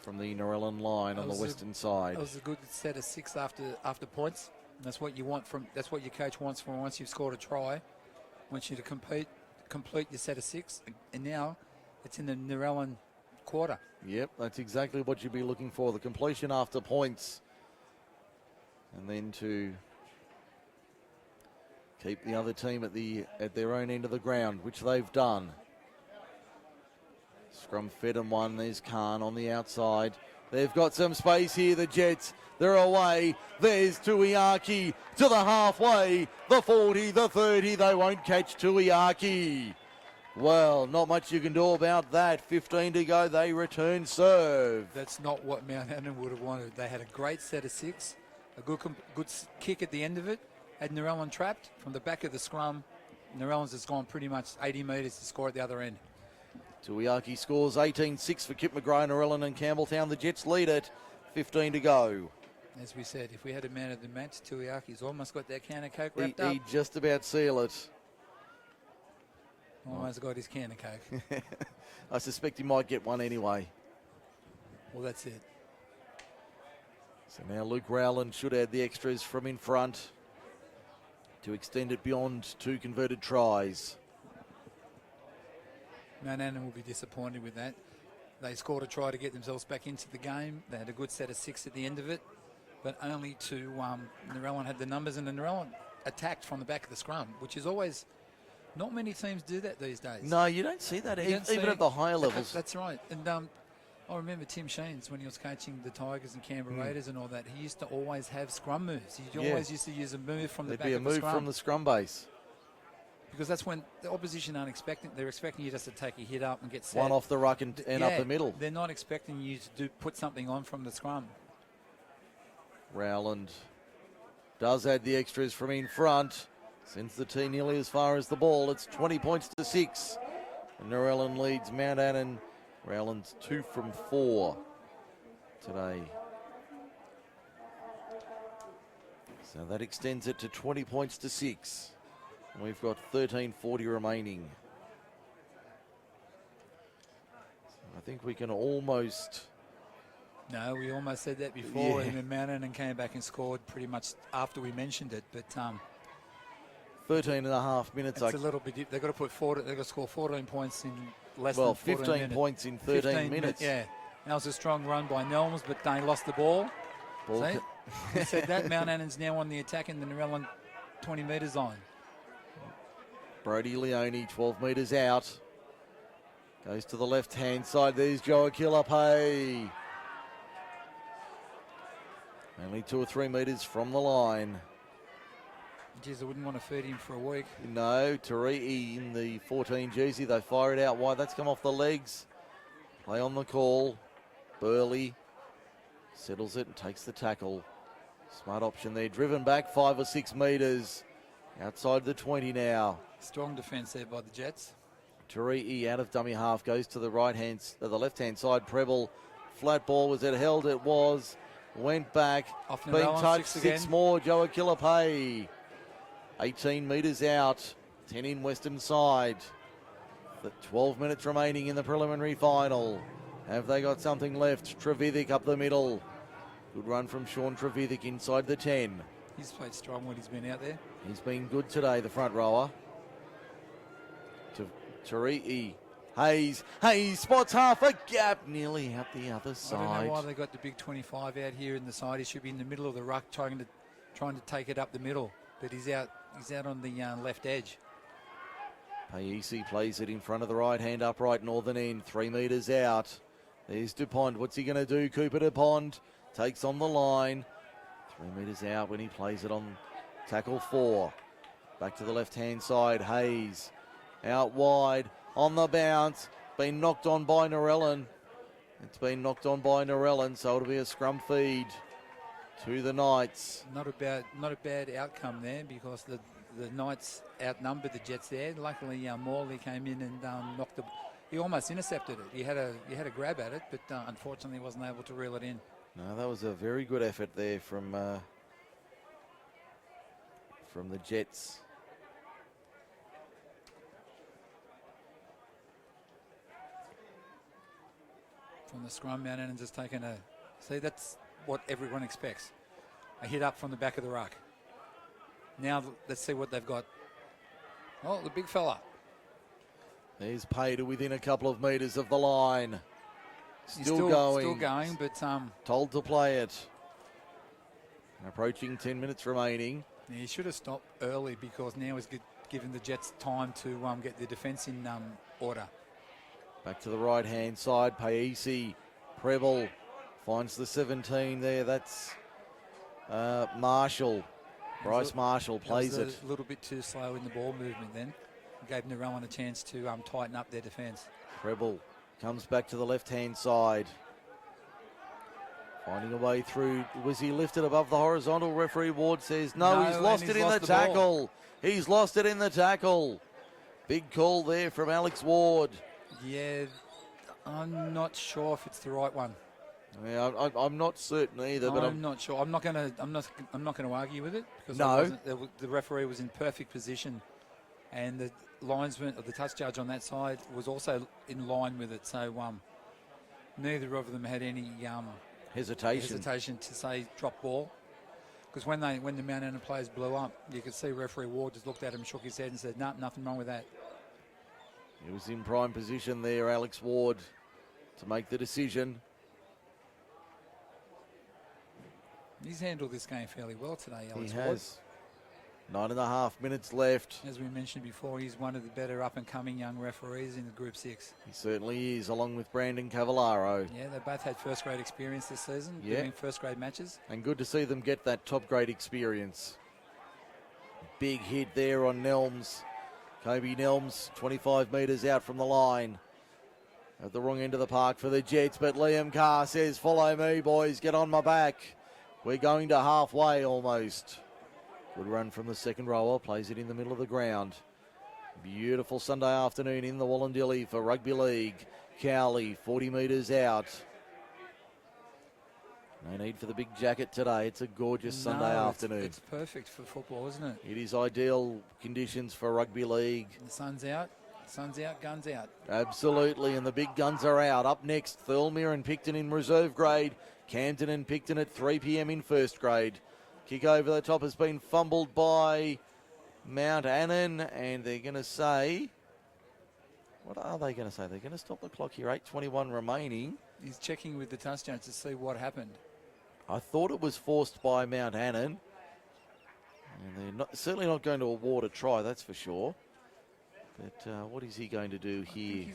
from the Narellan line on the western side. That was a good set of 6 after points. And that's what you want that's what your coach wants from once you've scored a try. Wants you to complete your set of 6. And now it's in the Narellan quarter. Yep, that's exactly what you'd be looking for. The completion after points. And then to keep the other team at their own end of the ground, which they've done. Scrum fed and one. There's Khan on the outside. They've got some space here, the Jets. They're away. There's Tuiaki to the halfway. The 40, the 30. They won't catch Tuiaki. Well, not much you can do about that. 15 to go. They return serve. That's not what Mount Annan would have wanted. They had a great set of 6. A good kick at the end of it. Had Narellan trapped from the back of the scrum. Narellan's has gone pretty much 80 metres to score at the other end. Tuiaki scores 18-6 for Kip McGrath, Narellan and Campbelltown. The Jets lead it. 15 to go. As we said, if we had a man of the match, Tuiaki's almost got that can of Coke wrapped up. He'd just about seal it. Almost got his can of Coke. I suspect he might get one anyway. Well, that's it. So now Luke Rowland should add the extras from in front to extend it beyond 2 converted tries. Mount Annan will be disappointed with that. They scored a try to get themselves back into the game. They had a good set of 6 at the end of it, but only to Narellan had the numbers, and the Narellan attacked from the back of the scrum, which is always, not many teams do that these days. No, you don't see that even at the higher levels. That's right. And I remember Tim Sheens when he was coaching the Tigers and Canberra Raiders and all that. He used to always have scrum moves. He always used to use a move from the back of the scrum. There'd be a move from the scrum base. Because that's when the opposition aren't expecting. They're expecting you just to take a hit up and get set. One off the ruck and up the middle. They're not expecting you to put something on from the scrum. Rowland does add the extras from in front. Sends the tee nearly as far as the ball. It's 20 points to 6. And Narellan leads Mount Annan. Rowland's 2 from 4 today. So that extends it to 20 points to 6. And we've got 13:40 remaining. I think we can almost... No, we almost said that before, Yeah. and then Mount Annan came back and scored pretty much after we mentioned it. But 13 and a half minutes. it's a little bit. They've got to put 40. They've got to score 14 points in less Well, than 14 15 minutes. points in 13 minutes. Yeah, that was a strong run by Nelms, but they lost the ball. Ball See? He said that Mount Annan's now on the attack in the Narellan 20 metre zone. Brody Leone, 12 metres out. Goes to the left-hand side. There's Joe Akilape. Only 2 or 3 metres from the line. Geez, I wouldn't want to feed him for a week. No, Tari'i in the 14 jersey. They fire it out wide. That's come off the legs. Play on the call. Burley settles it and takes the tackle. Smart option there. Driven back 5 or 6 metres. Outside the 20 now. Strong defence there by the Jets. Tari'i out of dummy half. Goes to the the left-hand side. Preble. Flat ball. Was it held? It was. Went back. Off Being Narellan, touched. 6 6 again. more. Joe Akilape. 18 metres out. 10 in western side. The 12 minutes remaining in the preliminary final. Have they got something left? Trevithick up the middle. Good run from Sean Trevithick inside the 10. He's played strong when he's been out there. He's been good today, the front rower. Tari'i. Hayes spots half a gap, nearly out the other I don't side. know why they got the big 25 out here in the side. He should be in the middle of the ruck trying to take it up the middle. But he's out on the left edge. Paisi plays it in front of the right-hand upright northern end, 3 metres out. There's DuPont. What's he going to do? Cooper DuPont takes on the line. 3 metres out when he plays it on tackle 4. Back to the left-hand side. Hayes out wide on the bounce. Been knocked on by Narellan. It's been knocked on by Narellan, so it'll be a scrum feed to the Knights. Not a bad outcome there because the Knights outnumbered the Jets there. Luckily, Morley came in and knocked the. He almost intercepted it. He had a grab at it, but unfortunately wasn't able to reel it in. No, that was a very good effort there from the Jets. From the scrum, Mount Annan's just taken a. See, that's what everyone expects. A hit up from the back of the ruck. Now let's see what they've got. Oh, the big fella. There's Pater within a couple of metres of the line. He's Still going. Still going, but Told to play it. Approaching 10 minutes remaining. he should have stopped early because now he's giving the Jets time to get the defence in order. Back to the right-hand side. Paisi. Preble finds the 17 there. That's Marshall. Bryce Marshall plays it. A little bit too slow in the ball movement then. Gave Narellan a chance to tighten up their defence. Preble comes back to the left-hand side. Finding a way through. Was he lifted above the horizontal? Referee Ward says no, he's lost it in the tackle. He's lost it in the tackle. Big call there from Alex Ward. Yeah, I'm not sure if it's the right one. Yeah, I'm not certain either, but I'm not sure. I'm not going to argue with it because the referee was in perfect position, and the linesman or the touch judge on that side was also in line with it. So neither of them had any hesitation to say drop ball. Because when the Mount Annan players blew up, you could see referee Ward just looked at him, shook his head, and said, "No, nothing wrong with that." He was in prime position there, Alex Ward, to make the decision. He's handled this game fairly well today, Alex He Ward. has. 9.5 minutes left. As we mentioned before, he's one of the better up-and-coming young referees in the Group 6. He certainly is, along with Brandon Cavallaro. Yeah, they both had first-grade experience this season, Yeah. doing first-grade matches. And good to see them get that top-grade experience. Big hit there on Nelms. Kobe Nelms, 25 metres out from the line. At the wrong end of the park for the Jets, but Liam Carr says, "Follow me, boys, get on my back. We're going to halfway almost." Good run from the second rower, plays it in the middle of the ground. Beautiful Sunday afternoon in the Wallandilly for Rugby League. Cowley, 40 metres out. No need for the big jacket today. It's a gorgeous Sunday afternoon. It's perfect for football, isn't it? It is ideal conditions for rugby league. The sun's out, guns out. Absolutely, and the big guns are out. Up next, Thirlmere and Picton in reserve grade. Camden and Picton at 3 p.m. in first grade. Kick over the top has been fumbled by Mount Annan, and they're going to say... What are they going to say? They're going to stop the clock here. 8:21 remaining. He's checking with the touchdowns to see what happened. I thought it was forced by Mount Annan. And they're certainly not going to award a try, that's for sure. But what is he going to do here?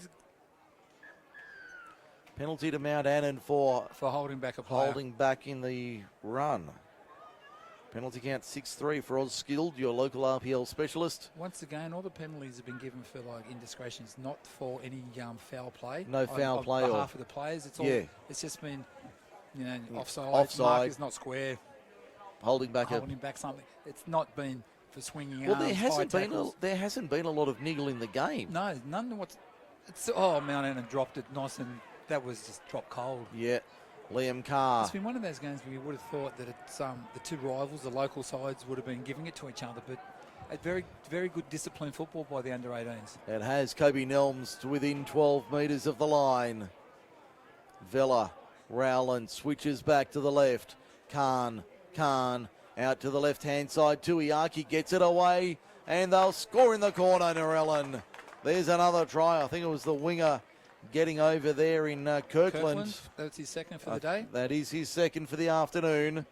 Penalty to Mount Annan for holding back a player. Holding back in the run. Penalty count 6-3 for Oz Skilled, your local RPL specialist. Once again, all the penalties have been given for like indiscretions, not for any foul play. No foul play on behalf of the players. It's all. Yeah. It's just been, offside. Offside. Mark is not square. Holding back something. It's not been for swinging arms. Well, there hasn't been a lot of niggle in the game. No, none. Mount Annan dropped it nice, and that was just dropped cold. Yeah. Liam Carr. It's been one of those games where you would have thought that it's the two rivals, the local sides, would have been giving it to each other, but a very, very good disciplined football by the under-18s. It has Kobe Nelms to within 12 metres of the line. Vella, Rowland switches back to the left. Khan out to the left-hand side. Tuiaki gets it away, and they'll score in the corner, Narellan. There's another try. I think it was the winger getting over there in Kirkland. That's his second for the day. That is his second for the afternoon.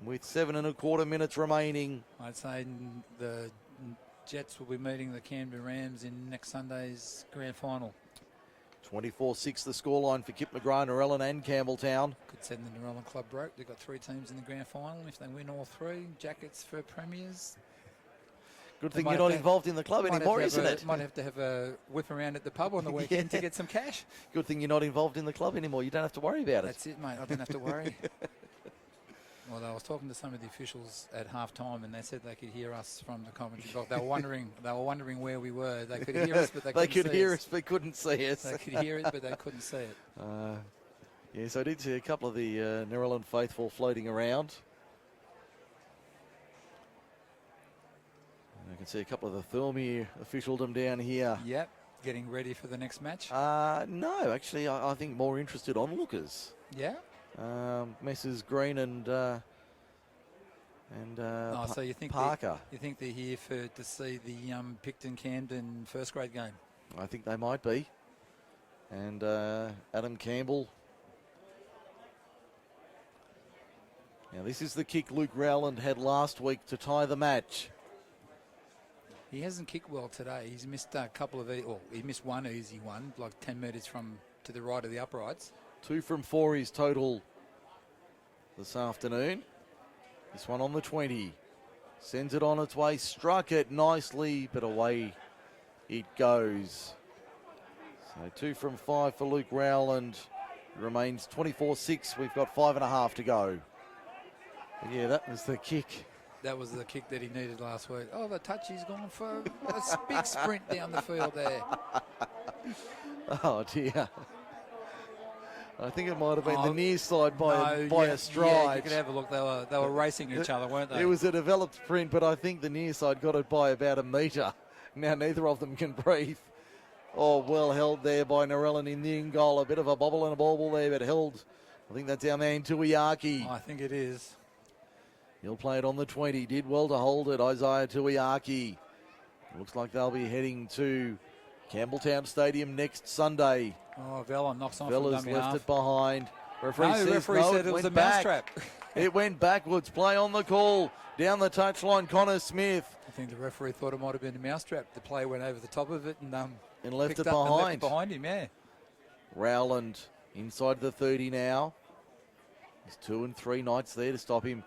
With 7.25 minutes remaining. I'd say the Jets will be meeting the Camden Rams in next Sunday's grand final. 24-6 the scoreline for Kip McGrath, Narellan and Campbelltown. Could send the Narellan club broke. They've got 3 teams in the grand final. If they win all 3, jackets for premiers. Good thing you're not involved in the club anymore, isn't it? Might have to have a whip around at the pub on the weekend to get some cash. Good thing you're not involved in the club anymore. You don't have to worry about it. That's it, mate. I don't have to worry. Well, I was talking to some of the officials at half-time, and they said they could hear us from the commentary box. They were wondering where we were. They could hear us, but they couldn't see us. But couldn't see us. They could hear it, but they couldn't see it. Yes, I did see a couple of the Narellan faithful floating around. I can see a couple of the Thirlmere officialdom down here. Yep, getting ready for the next match. No, actually, I think more interested onlookers. Yeah. Messrs. Green and so you think Parker. You think they're here to see the Picton Camden first grade game? I think they might be. And Adam Campbell. Now this is the kick Luke Rowland had last week to tie the match. He hasn't kicked well today. He's missed a couple of, he missed one easy one, like 10 metres from to the right of the uprights. 2 from 4 is total this afternoon. This one on the 20. Sends it on its way, struck it nicely, but away it goes. So 2 from 5 for Luke Rowland. Remains 24-6. We've got 5.5 to go. But yeah, that was the kick. That was the kick that he needed last week. Oh, the touch, he's gone for a big sprint down the field there. Oh, dear. I think it might have been the near side by a stride. Yeah, you could have a look. They were racing each other, weren't they? It was a developed print, but I think the near side got it by about a metre. Now neither of them can breathe. Oh, well held there by Narellan in the in goal. A bit of a bobble and a bobble there, but held. I think that's our man Tuiaki. I think it is. He'll play it on the 20. Did well to hold it, Isaiah Tuiaki. Looks like they'll be heading to Campbelltown Stadium next Sunday. Oh, Vella knocks on Vella's from left it behind. Referee said it was a mousetrap. It went backwards. Play on the call. Down the touchline, Connor Smith. I think the referee thought it might have been a mousetrap. The player went over the top of it and left it behind. And left it behind him, yeah. Rowland inside the 30 now. There's 2 and 3 Knights there to stop him.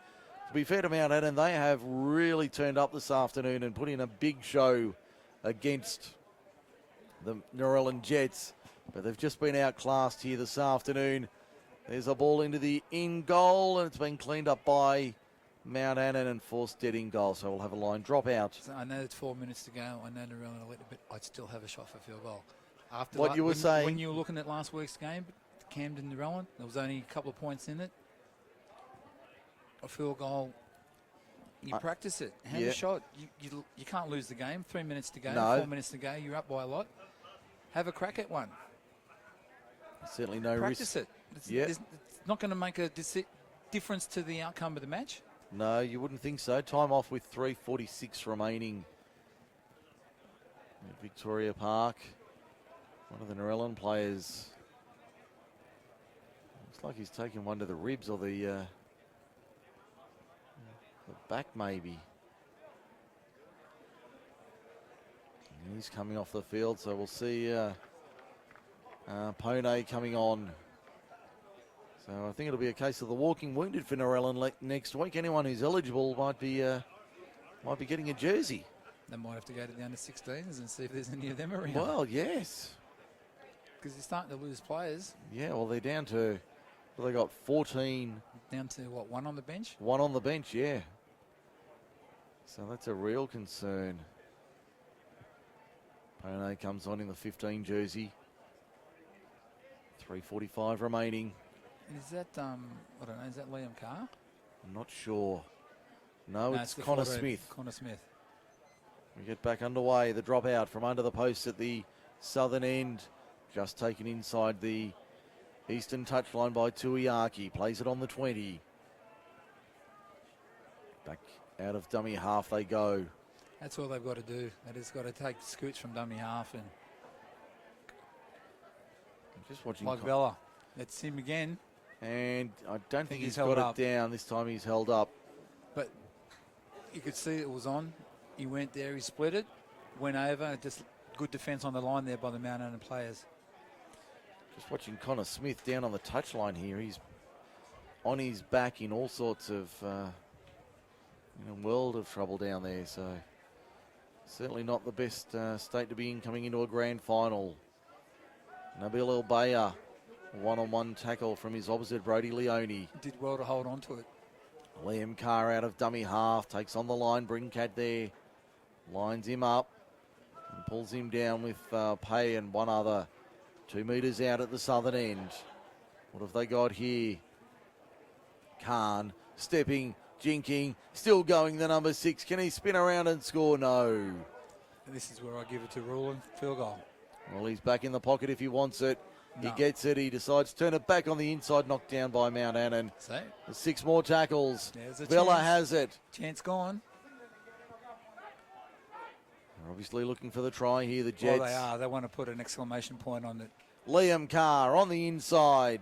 To be fair to Mount Annan, they have really turned up this afternoon and put in a big show against the Narellan Jets. But they've just been outclassed here this afternoon. There's a ball into the in goal, and it's been cleaned up by Mount Annan and forced dead in goal. So we'll have a line drop out. So I know it's 4 minutes to go. I know Narellan a little bit. I'd still have a shot for field goal. After what you were saying. When you were looking at last week's game, Camden Narellan, there was only a couple of points in it. a field goal, you practice it. Have Yeah. a shot. You can't lose the game. 3 minutes to go, No. 4 minutes to go. You're up by a lot. Have a crack at one. Certainly no Practice risk. it. Yeah. It's not going to make a difference to the outcome of the match. No, you wouldn't think so. Time off with 3:46 remaining at Victoria Park. One of the Narellan players. Looks like he's taken one to the ribs or the back maybe. And he's coming off the field, so we'll see Pone coming on. So I think it'll be a case of the walking wounded for Narellan next week. Anyone who's eligible might be getting a jersey. They might have to go to the under-16s and see if there's any of them around. Well, yes. Because you're starting to lose players. Yeah, well, they're down to, well, they got 14. Down to, what, one on the bench? One on the bench, yeah. So that's a real concern. Pone comes on in the 15 jersey. 3:45 remaining. Is that, I don't know, is that Liam Carr? I'm not sure. No, it's the Connor forward, Smith. Connor Smith. We get back underway. The drop out from under the post at the southern end. Just taken inside the eastern touchline by Tuiaki. Plays it on the 20. Back out of dummy half they go. That's all they've got to do. They just got to take scoots from dummy half and I'm just watching. like Vella. That's him again. And I don't think he's held got up. it down. This time he's held up. But you could see it was on. He went there, he split it, went over. Just good defence on the line there by the Mount Annan players. Just watching Connor Smith down on the touchline here. He's on his back in all sorts of in a world of trouble down there. So certainly not the best state to be in coming into a grand final. Nabil El-Baya, one-on-one tackle from his opposite, Brody Leone. Did well to hold on to it. Liam Carr out of dummy half, takes on the line, Brincat there. Lines him up and pulls him down with Pay and one other. 2 metres out at the southern end. What have they got here? Khan stepping, jinking, still going the number 6. Can he spin around and score? No. And this is where I give it to Rulon. Field goal. Well, he's back in the pocket if he wants it. No. He gets it. He decides to turn it back on the inside, knocked down by Mount Annan. So, There's 6 more tackles. there's a Vella chance. has it. Chance gone. They're obviously looking for the try here, the Jets. Well, they are. They want to put an exclamation point on it. Liam Carr on the inside.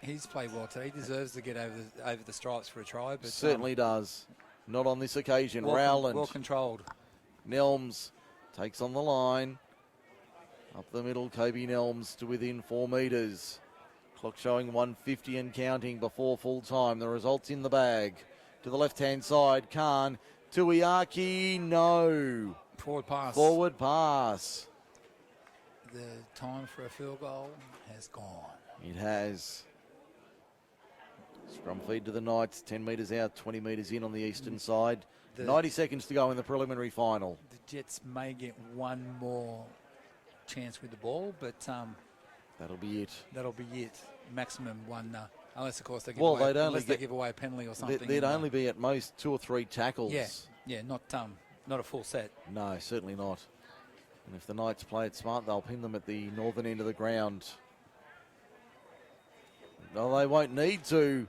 He's played well today. He deserves to get over the stripes for a try. But Certainly does. Not on this occasion. well, Rowland. well controlled. Nelms takes on the line. Up the middle, Kobe Nelms to within 4 metres. Clock showing 1:50 and counting before full time. The results in the bag. To the left-hand side, Khan. Tuiaki, no. Forward pass. Forward pass. The time for a field goal has gone. It has. Scrum feed to the Knights. 10 metres out, 20 metres in on the eastern side. 90 seconds to go in the preliminary final. The Jets may get one more chance with the ball, but That'll be it. that'll be it. Maximum one, unless of course they give Well, away, they'd only unless they get- give away a penalty or something. They'd only be at most 2 or 3 tackles. yeah, not a full set. No, certainly not. And if the Knights play it smart, they'll pin them at the northern end of the ground. No, they won't need to.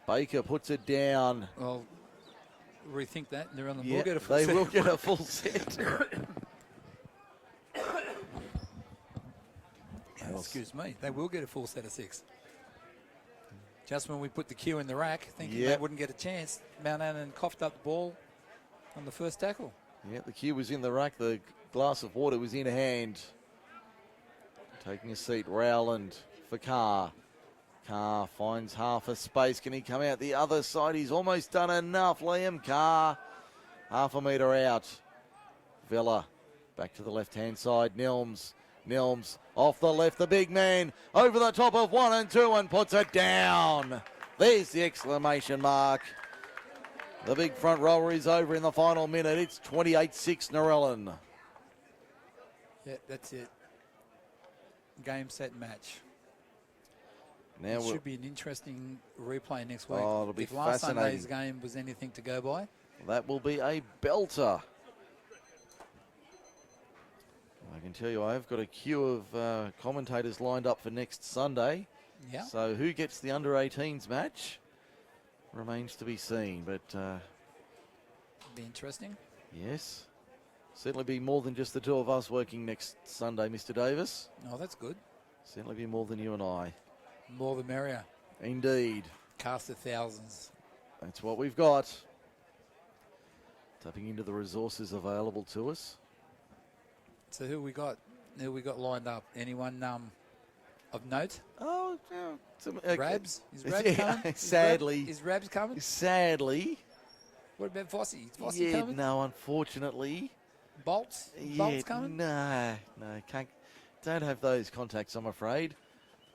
Baker puts it down. Well, rethink that. They're on the. Yeah, We'll get a full they set. will get a full set. Excuse me. They will get a full set of 6. Just when we put the cue in the rack, thinking Yep. they wouldn't get a chance, Mount Annan coughed up the ball on the first tackle. Yeah, the cue was in the rack. The glass of water was in hand. Taking a seat, Rowland for Carr. Carr finds half a space. Can he come out the other side? He's almost done enough. Liam Carr, half a metre out. Vella back to the left-hand side. Nelms off the left. The big man over the top of 1 and 2 and puts it down. There's the exclamation mark. The big front rower is over in the final minute. It's 28-6 Narellan. Yeah, that's it. Game, set, match. Now It should be an interesting replay next week. Oh, it'll be if last fascinating. Sunday's game was anything to go by. That will be a belter. I can tell you I've got a queue of commentators lined up for next Sunday. Yeah. So who gets the under-18s match remains to be seen. But Be interesting. yes, certainly be more than just the two of us working next Sunday, Mr. Davis. Oh, that's good. Certainly be more than you and I. More the merrier. Indeed. Cast of thousands. That's what we've got. Tapping into the resources available to us. So who we got? Who we got lined up? Anyone of note? Oh, yeah. Rabs? Is Rabs coming? Sadly. Is Rabs coming? Sadly. What about Fossey? Is Fossey Yeah, coming? no, unfortunately. Bolts? Bolts coming? No, don't have those contacts, I'm afraid.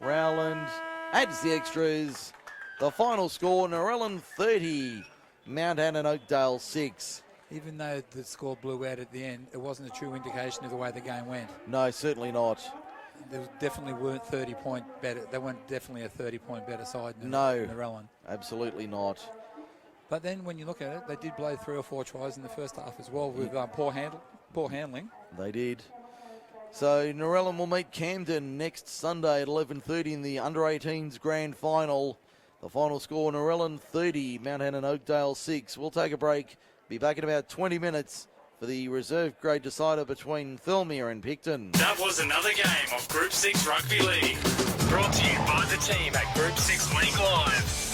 Rowland adds the extras. The final score, Narellan 30, Mount Annan Oakdale 6. Even though the score blew out at the end, it wasn't a true indication of the way the game went. No, certainly not. There definitely weren't 30-point better. They weren't definitely a 30-point better side than No. Narellan. Absolutely not. But then when you look at it, they did blow 3 or 4 tries in the first half as well with poor handling. They did. So Narellan will meet Camden next Sunday at 11:30 in the under-18s grand final. The final score, Narellan 30, Mount Annan Oakdale 6. We'll take a break. Be back in about 20 minutes for the reserve grade decider between Thirlmere and Picton. That was another game of Group 6 Rugby League. Brought to you by the team at Group 6 League Live.